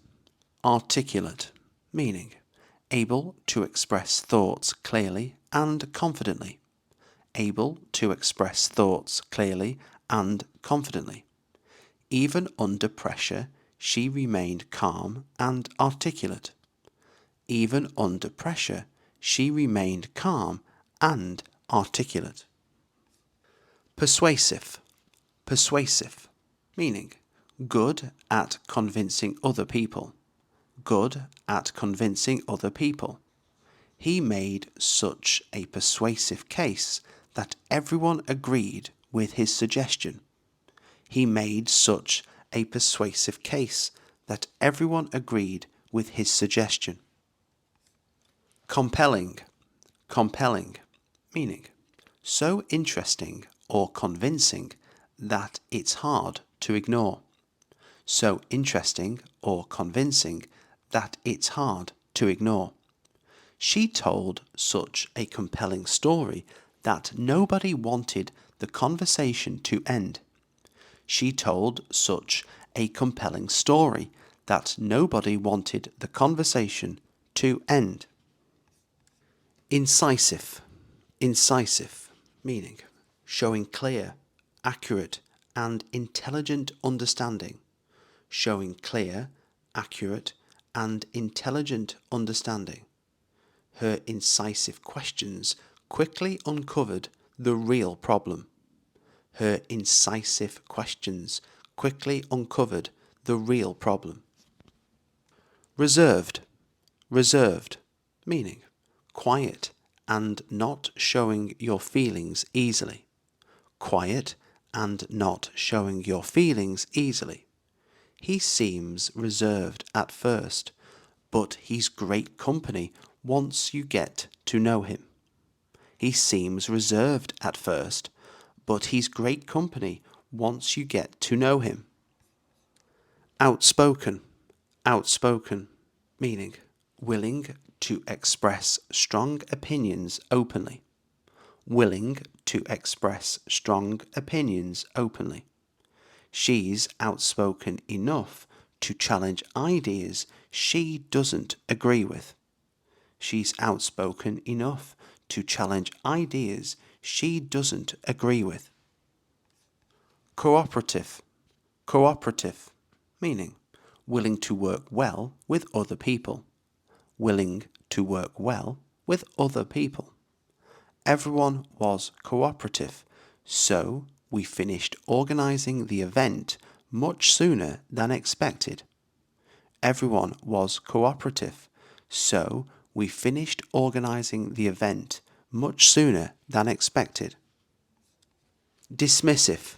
Articulate, meaning able to express thoughts clearly and confidently. Able to express thoughts clearly and confidently. Even under pressure, she remained calm and articulate. Even under pressure, she remained calm and articulate. Persuasive. Persuasive, meaning good at convincing other people. Good at convincing other people. He made such a persuasive case that everyone agreed with his suggestion. He made such a persuasive case that everyone agreed with his suggestion. Compelling. Compelling, meaning so interesting or convincing that it's hard to ignore. So interesting or convincing that it's hard to ignore. She told such a compelling story that nobody wanted the conversation to end. She told such a compelling story that nobody wanted the conversation to end. Incisive. Incisive, meaning showing clear, accurate, and intelligent understanding. Showing clear, accurate, and intelligent understanding. Her incisive questions quickly uncovered the real problem. Her incisive questions quickly uncovered the real problem. Reserved. Reserved, meaning quiet and not showing your feelings easily. Quiet and not showing your feelings easily. He seems reserved at first, but he's great company once you get to know him. He seems reserved at first, but he's great company once you get to know him. Outspoken, outspoken, meaning willing to express strong opinions openly. Willing to express strong opinions openly. She's outspoken enough to challenge ideas she doesn't agree with. She's outspoken enough to challenge ideas she doesn't agree with. Cooperative, cooperative, meaning willing to work well with other people. Willing to work well with other people. Everyone was cooperative, so we finished organising the event much sooner than expected. Everyone was cooperative, so we finished organising the event much sooner than expected. Dismissive,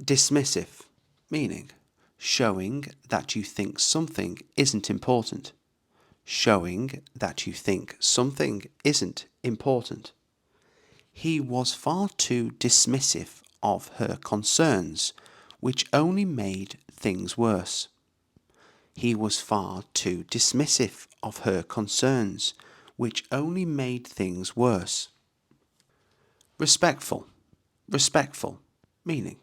dismissive, meaning showing that you think something isn't important. Showing that you think something isn't important. He was far too dismissive of her concerns, which only made things worse. He was far too dismissive of her concerns, which only made things worse. Respectful, respectful, meaning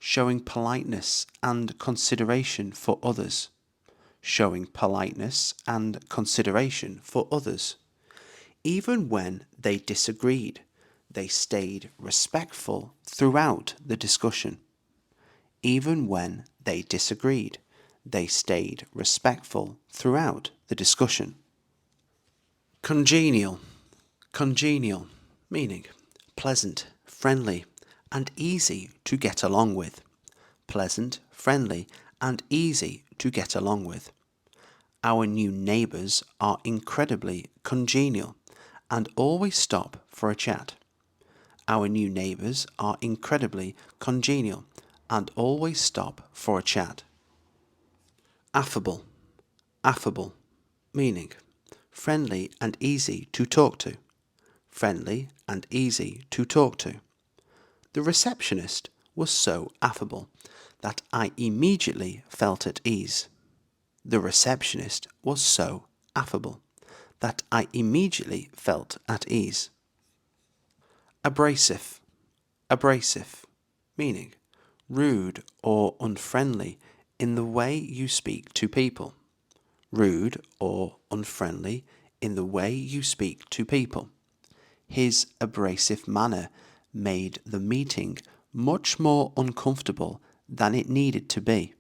showing politeness and consideration for others. Showing politeness and consideration for others. Even when they disagreed, they stayed respectful throughout the discussion. Even when they disagreed, they stayed respectful throughout the discussion. Congenial, congenial, meaning pleasant, friendly, and easy to get along with. Pleasant, friendly, and easy to get along with. Our new neighbours are incredibly congenial and always stop for a chat. Our new neighbours are incredibly congenial and always stop for a chat. Affable, affable, meaning friendly and easy to talk to. Friendly and easy to talk to. The receptionist was so affable that I immediately felt at ease. The receptionist was so affable that I immediately felt at ease. Abrasive, abrasive, meaning rude or unfriendly in the way you speak to people. Rude or unfriendly in the way you speak to people. His abrasive manner made the meeting much more uncomfortable than it needed to be.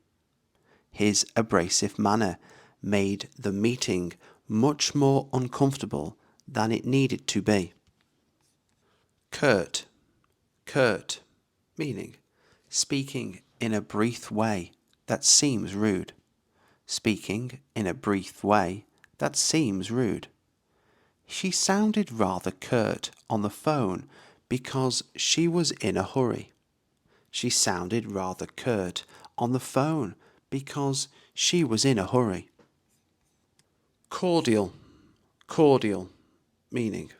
His abrasive manner made the meeting much more uncomfortable than it needed to be. Curt, curt, meaning speaking in a brief way that seems rude. Speaking in a brief way that seems rude. She sounded rather curt on the phone because she was in a hurry. She sounded rather curt on the phone because she was in a hurry. Cordial, cordial, meaning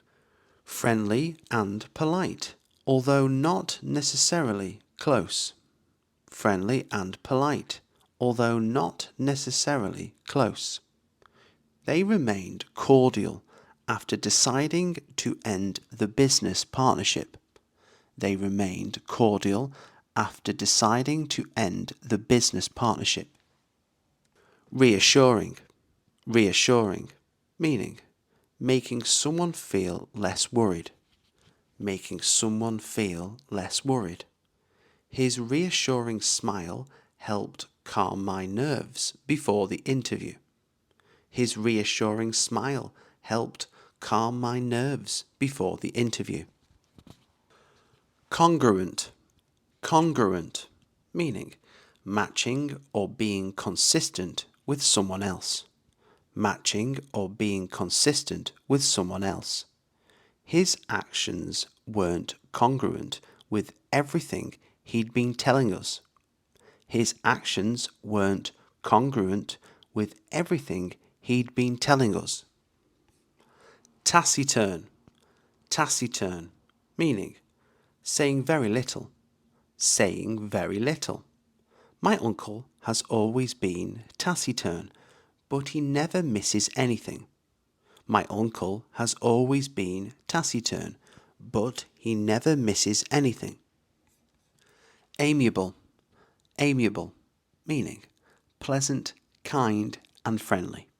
friendly and polite, although not necessarily close. Friendly and polite, although not necessarily close. They remained cordial after deciding to end the business partnership. They remained cordial after deciding to end the business partnership. Reassuring, reassuring, meaning making someone feel less worried. Making someone feel less worried. His reassuring smile helped calm my nerves before the interview. His reassuring smile helped calm my nerves before the interview. Congruent, congruent, meaning matching or being consistent with someone else. Matching or being consistent with someone else. His actions weren't congruent with everything he'd been telling us. His actions weren't congruent with everything he'd been telling us. Taciturn, taciturn, meaning saying very little, saying very little. My uncle has always been taciturn, but he never misses anything. My uncle has always been taciturn, but he never misses anything. Amiable, amiable, meaning pleasant, kind, and friendly.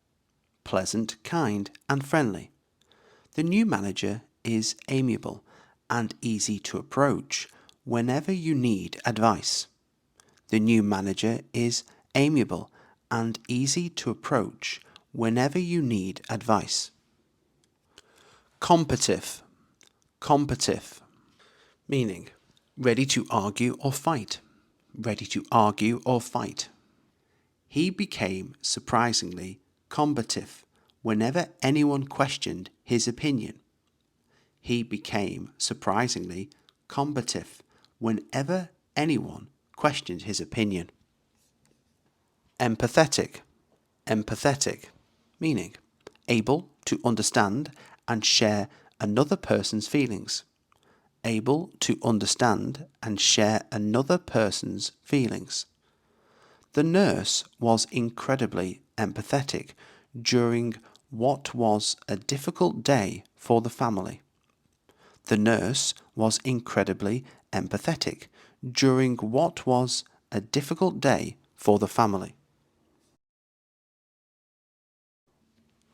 Pleasant, kind, and friendly. The new manager is amiable and easy to approach whenever you need advice. The new manager is amiable and easy to approach whenever you need advice. Combative, combative, meaning ready to argue or fight. Ready to argue or fight. He became surprisingly combative whenever anyone questioned his opinion. He became surprisingly combative whenever anyone questioned his opinion. Empathetic, empathetic, meaning able to understand and share another person's feelings. Able to understand and share another person's feelings. The nurse was incredibly empathetic during what was a difficult day for the family. The nurse was incredibly empathetic during what was a difficult day for the family.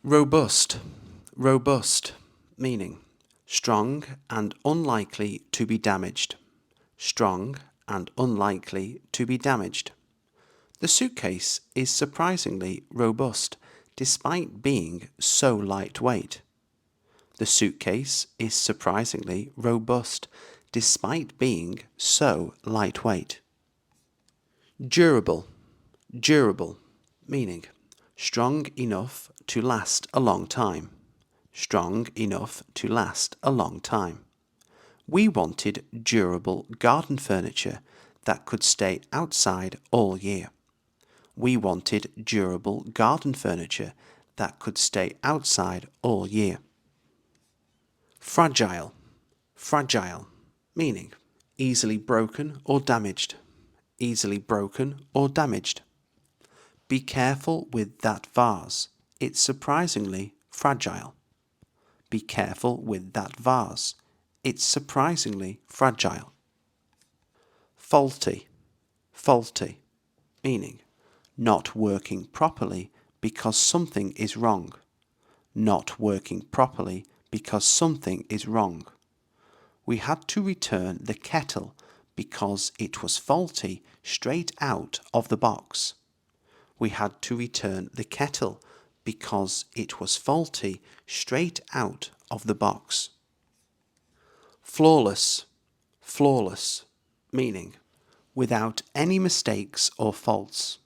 Robust, robust, meaning strong and unlikely to be damaged. Strong and unlikely to be damaged. The suitcase is surprisingly robust despite being so lightweight. The suitcase is surprisingly robust despite being so lightweight. Durable, durable, meaning strong enough to last a long time. Strong enough to last a long time. We wanted durable garden furniture that could stay outside all year. We wanted durable garden furniture that could stay outside all year. Fragile, fragile, meaning easily broken or damaged. Easily broken or damaged. Be careful with that vase. It's surprisingly fragile. Be careful with that vase. It's surprisingly fragile. Faulty, faulty, meaning not working properly because something is wrong. Not working properly because something is wrong. We had to return the kettle because it was faulty straight out of the box. We had to return the kettle because it was faulty straight out of the box. Flawless, flawless, meaning without any mistakes or faults.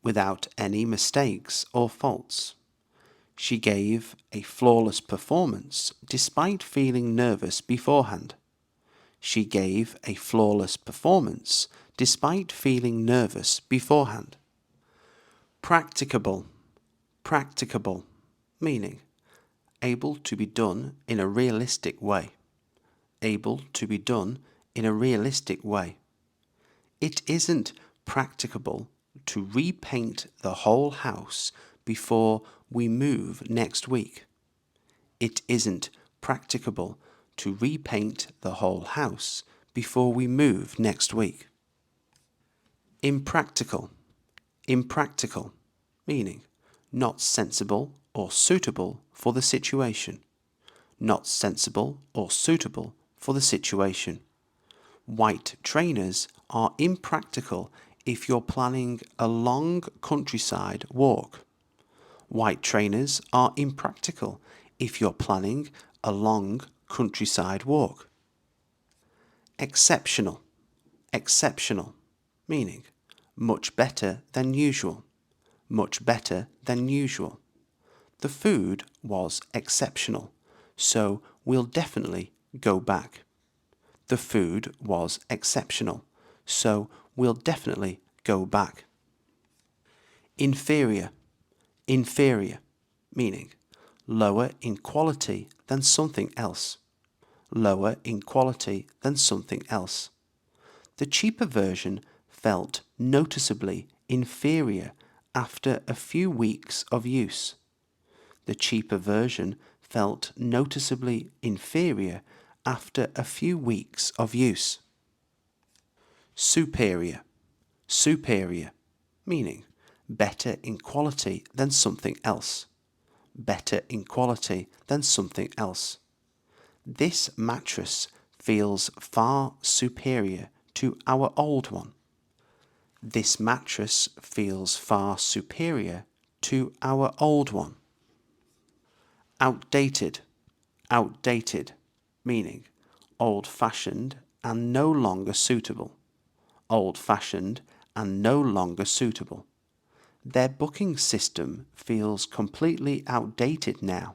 Without any mistakes or faults. She gave a flawless performance despite feeling nervous beforehand. She gave a flawless performance despite feeling nervous beforehand. Practicable, practicable, meaning able to be done in a realistic way. Able to be done in a realistic way. It isn't practicable to repaint the whole house before we move next week. It isn't practicable to repaint the whole house before we move next week. Impractical, impractical, meaning not sensible or suitable for the situation. Not sensible or suitable for the situation. White trainers are impractical if you're planning a long countryside walk. White trainers are impractical if you're planning a long countryside walk. Exceptional, exceptional, meaning much better than usual. Much better than usual. The food was exceptional, so we'll definitely go back. The food was exceptional, so we'll definitely go back. Inferior, inferior, meaning lower in quality than something else, lower in quality than something else. The cheaper version felt noticeably inferior after a few weeks of use. The cheaper version felt noticeably inferior after a few weeks of use. Superior, superior, meaning better in quality than something else, better in quality than something else. This mattress feels far superior to our old one. This mattress feels far superior to our old one. Outdated, outdated, meaning old-fashioned and no longer suitable, old-fashioned and no longer suitable. Their booking system feels completely outdated now.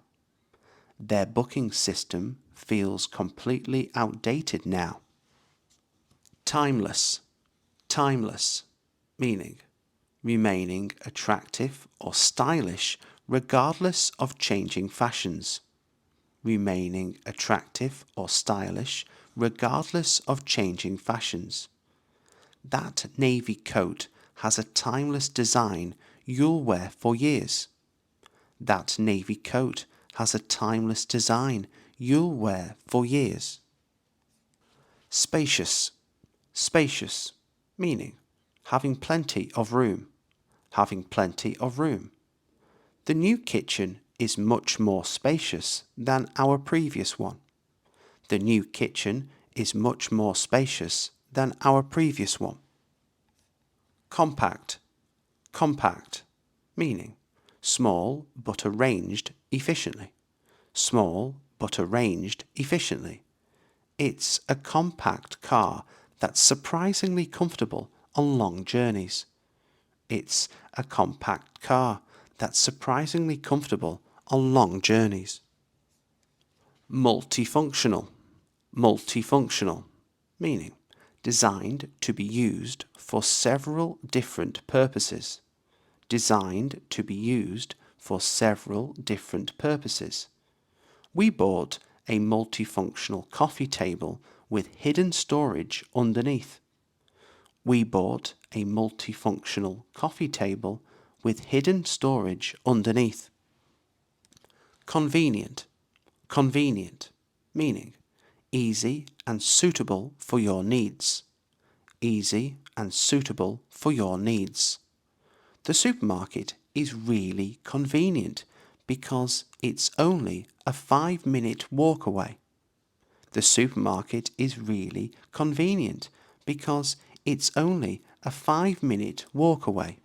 Their booking system feels completely outdated now. Timeless, timeless, meaning remaining attractive or stylish regardless of changing fashions. Remaining attractive or stylish regardless of changing fashions. That navy coat has a timeless design you'll wear for years. That navy coat has a timeless design you'll wear for years. Spacious, spacious, meaning having plenty of room, having plenty of room. The new kitchen is much more spacious than our previous one. The new kitchen is much more spacious than our previous one. Compact, compact, meaning small but arranged efficiently. Small but arranged efficiently. It's a compact car that's surprisingly comfortable on long journeys. It's a compact car that's surprisingly comfortable on long journeys. Multifunctional, multifunctional, meaning designed to be used for several different purposes. Designed to be used for several different purposes. We bought a multifunctional coffee table with hidden storage underneath. We bought a multifunctional coffee table with hidden storage underneath. Convenient, convenient, meaning easy and suitable for your needs. Easy and suitable for your needs. The supermarket is really convenient because it's only a 5-minute walk away. The supermarket is really convenient because it's only a 5-minute walk away.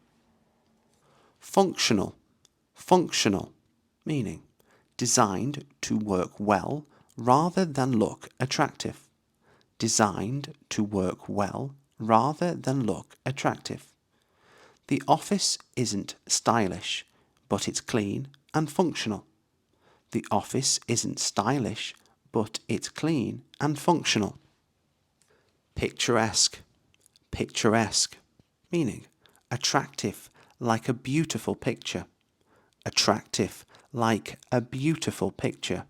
Functional, functional, meaning designed to work well rather than look attractive. Designed to work well rather than look attractive. The office isn't stylish, but it's clean and functional. The office isn't stylish, but it's clean and functional. Picturesque, picturesque, meaning attractive like a beautiful picture. Attractive like a beautiful picture.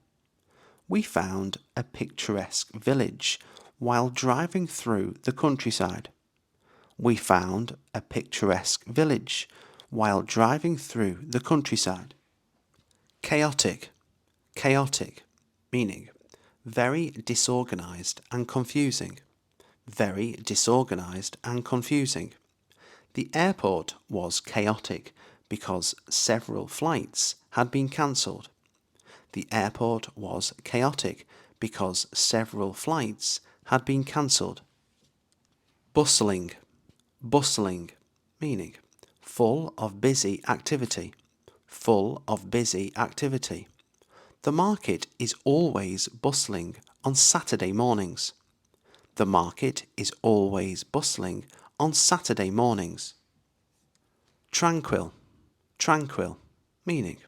We found a picturesque village while driving through the countryside. We found a picturesque village while driving through the countryside. Chaotic, chaotic, meaning very disorganized and confusing. Very disorganized and confusing. The airport was chaotic because several flights had been cancelled. The airport was chaotic because several flights had been cancelled. Bustling, bustling, meaning full of busy activity, full of busy activity. The market is always bustling on Saturday mornings. The market is always bustling on Saturday mornings. Tranquil, tranquil, meaning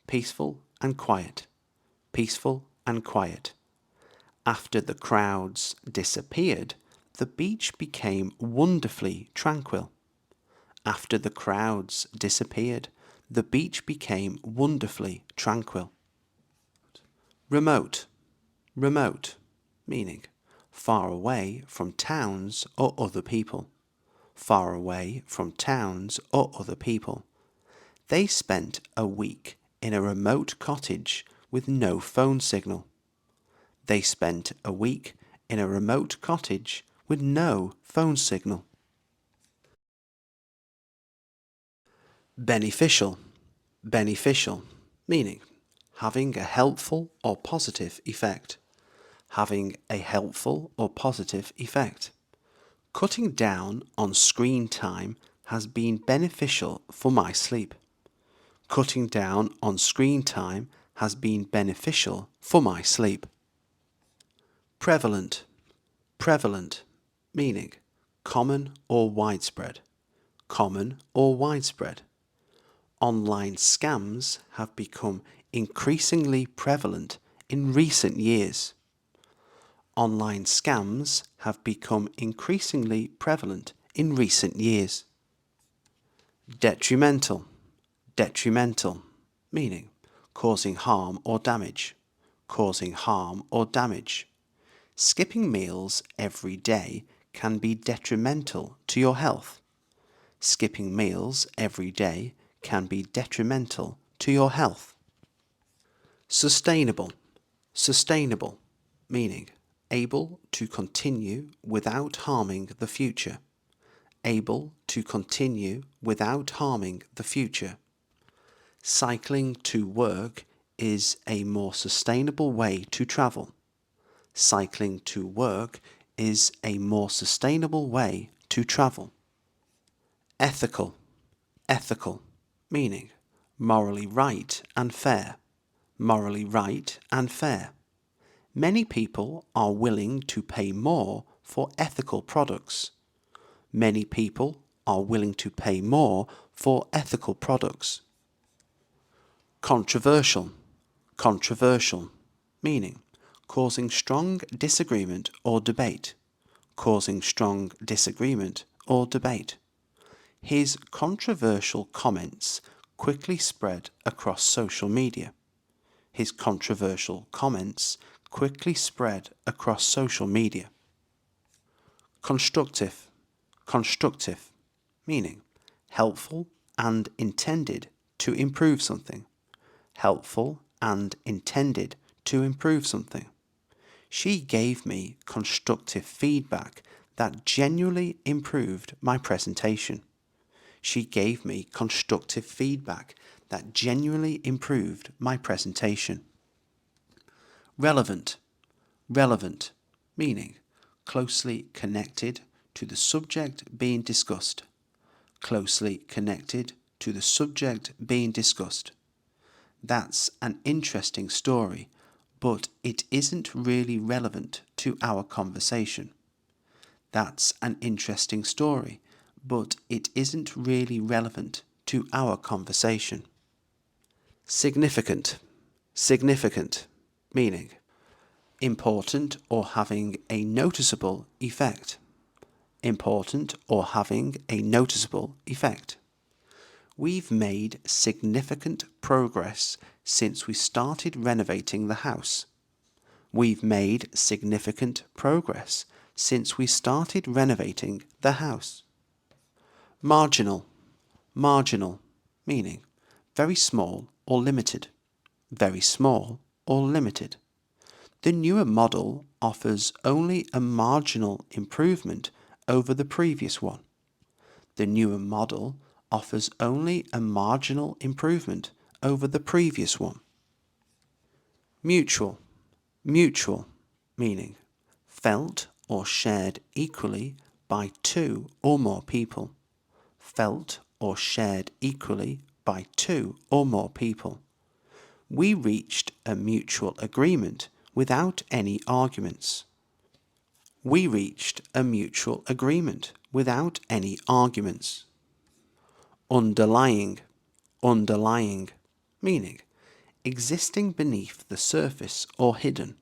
peaceful and quiet, peaceful and quiet. After the crowds disappeared, the beach became wonderfully tranquil. After the crowds disappeared, the beach became wonderfully tranquil. Remote, remote, meaning far away from towns or other people. Far away from towns or other people. They spent a week in a remote cottage with no phone signal. They spent a week in a remote cottage with no phone signal. Beneficial, beneficial, meaning having a helpful or positive effect. Having a helpful or positive effect. Cutting down on screen time has been beneficial for my sleep. Cutting down on screen time has been beneficial for my sleep. Prevalent, prevalent, meaning common or widespread. Common or widespread. Online scams have become increasingly prevalent in recent years. Online scams have become increasingly prevalent in recent years. Detrimental, detrimental, meaning causing harm or damage. Causing harm or damage. Skipping meals every day can be detrimental to your health. Skipping meals every day can be detrimental to your health. Sustainable, sustainable, meaning able to continue without harming the future. Able to continue without harming the future. Cycling to work is a more sustainable way to travel. Cycling to work is a more sustainable way to travel. Ethical, ethical, meaning morally right and fair. Morally right and fair. Many people are willing to pay more for ethical products. Many people are willing to pay more for ethical products. Controversial, controversial, meaning causing strong disagreement or debate. Causing strong disagreement or debate. His controversial comments quickly spread across social media. His controversial comments quickly spread across social media. Constructive, constructive, meaning helpful and intended to improve something. Helpful and intended to improve something. She gave me constructive feedback that genuinely improved my presentation. She gave me constructive feedback that genuinely improved my presentation. Relevant, relevant, meaning closely connected to the subject being discussed. Closely connected to the subject being discussed. That's an interesting story, but it isn't really relevant to our conversation. That's an interesting story, but it isn't really relevant to our conversation. Significant, significant, meaning important or having a noticeable effect. Important or having a noticeable effect. We've made significant progress since we started renovating the house. We've made significant progress since we started renovating the house. Marginal, marginal, meaning very small or limited. Very small or limited. The newer model offers only a marginal improvement over the previous one. The newer model offers only a marginal improvement over the previous one. Mutual, mutual, meaning felt or shared equally by two or more people. Felt or shared equally by two or more people. We reached a mutual agreement without any arguments. We reached a mutual agreement without any arguments. Underlying, underlying, meaning existing beneath the surface or hidden.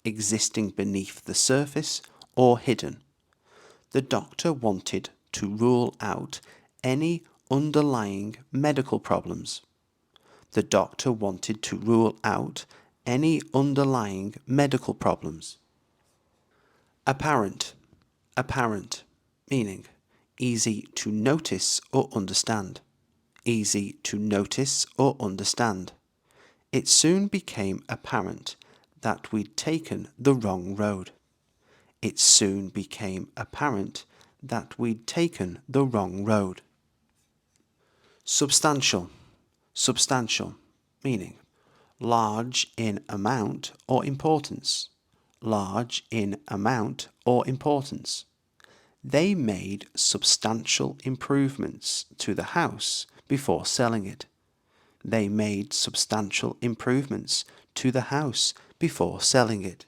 Existing beneath the surface or hidden. The doctor wanted to rule out any underlying medical problems. The doctor wanted to rule out any underlying medical problems. Apparent, apparent, meaning easy to notice or understand. Easy to notice or understand. It soon became apparent that we'd taken the wrong road. It soon became apparent that we'd taken the wrong road. Substantial, substantial, meaning large in amount or importance. Large in amount or importance. They made substantial improvements to the house before selling it. They made substantial improvements to the house before selling it.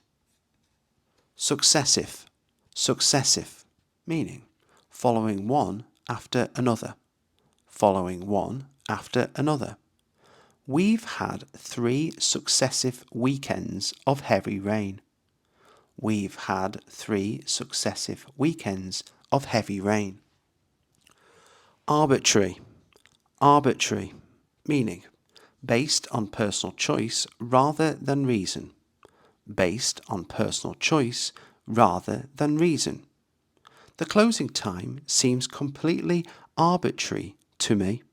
Successive, successive, meaning following one after another. Following one after another. We've had 3 successive weekends of heavy rain. We've had 3 successive weekends of heavy rain. Arbitrary, arbitrary, meaning based on personal choice rather than reason. Based on personal choice rather than reason. The closing time seems completely arbitrary to me.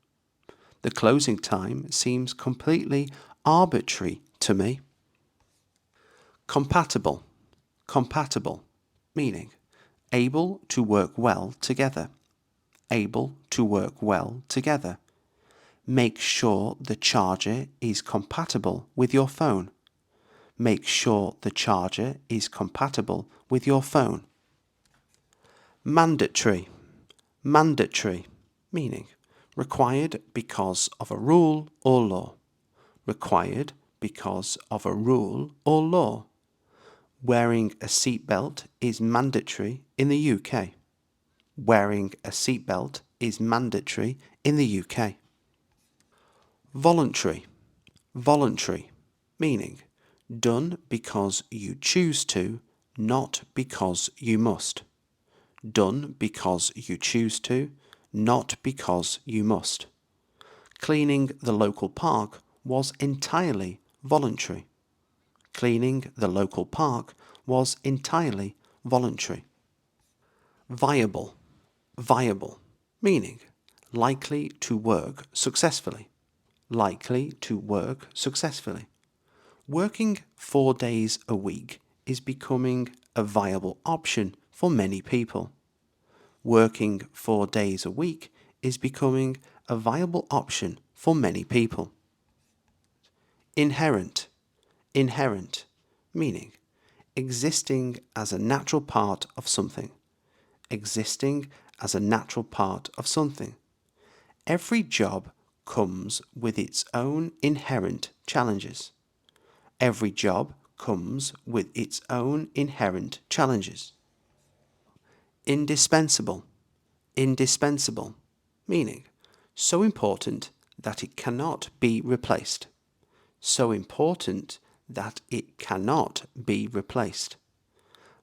The closing time seems completely arbitrary to me. Compatible, compatible, meaning able to work well together. Able to work well together. Make sure the charger is compatible with your phone. Make sure the charger is compatible with your phone. Mandatory, mandatory, meaning required because of a rule or law. Required because of a rule or law. Wearing a seatbelt is mandatory in the UK. Wearing a seatbelt is mandatory in the UK. Voluntary, voluntary, meaning done because you choose to, not because you must. Done because you choose to, not because you must. Cleaning the local park was entirely voluntary. Cleaning the local park was entirely voluntary. Viable, viable, meaning likely to work successfully. Likely to work successfully. Working 4 days a week is becoming a viable option for many people. Working 4 days a week is becoming a viable option for many people. Inherent, inherent, meaning existing as a natural part of something. Existing as a natural part of something. Every job comes with its own inherent challenges. Every job comes with its own inherent challenges. Indispensable, indispensable, meaning so important that it cannot be replaced. So important that it cannot be replaced.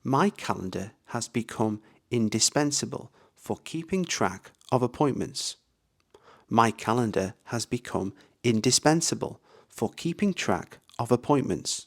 My calendar has become indispensable for keeping track of appointments. My calendar has become indispensable for keeping track of appointments.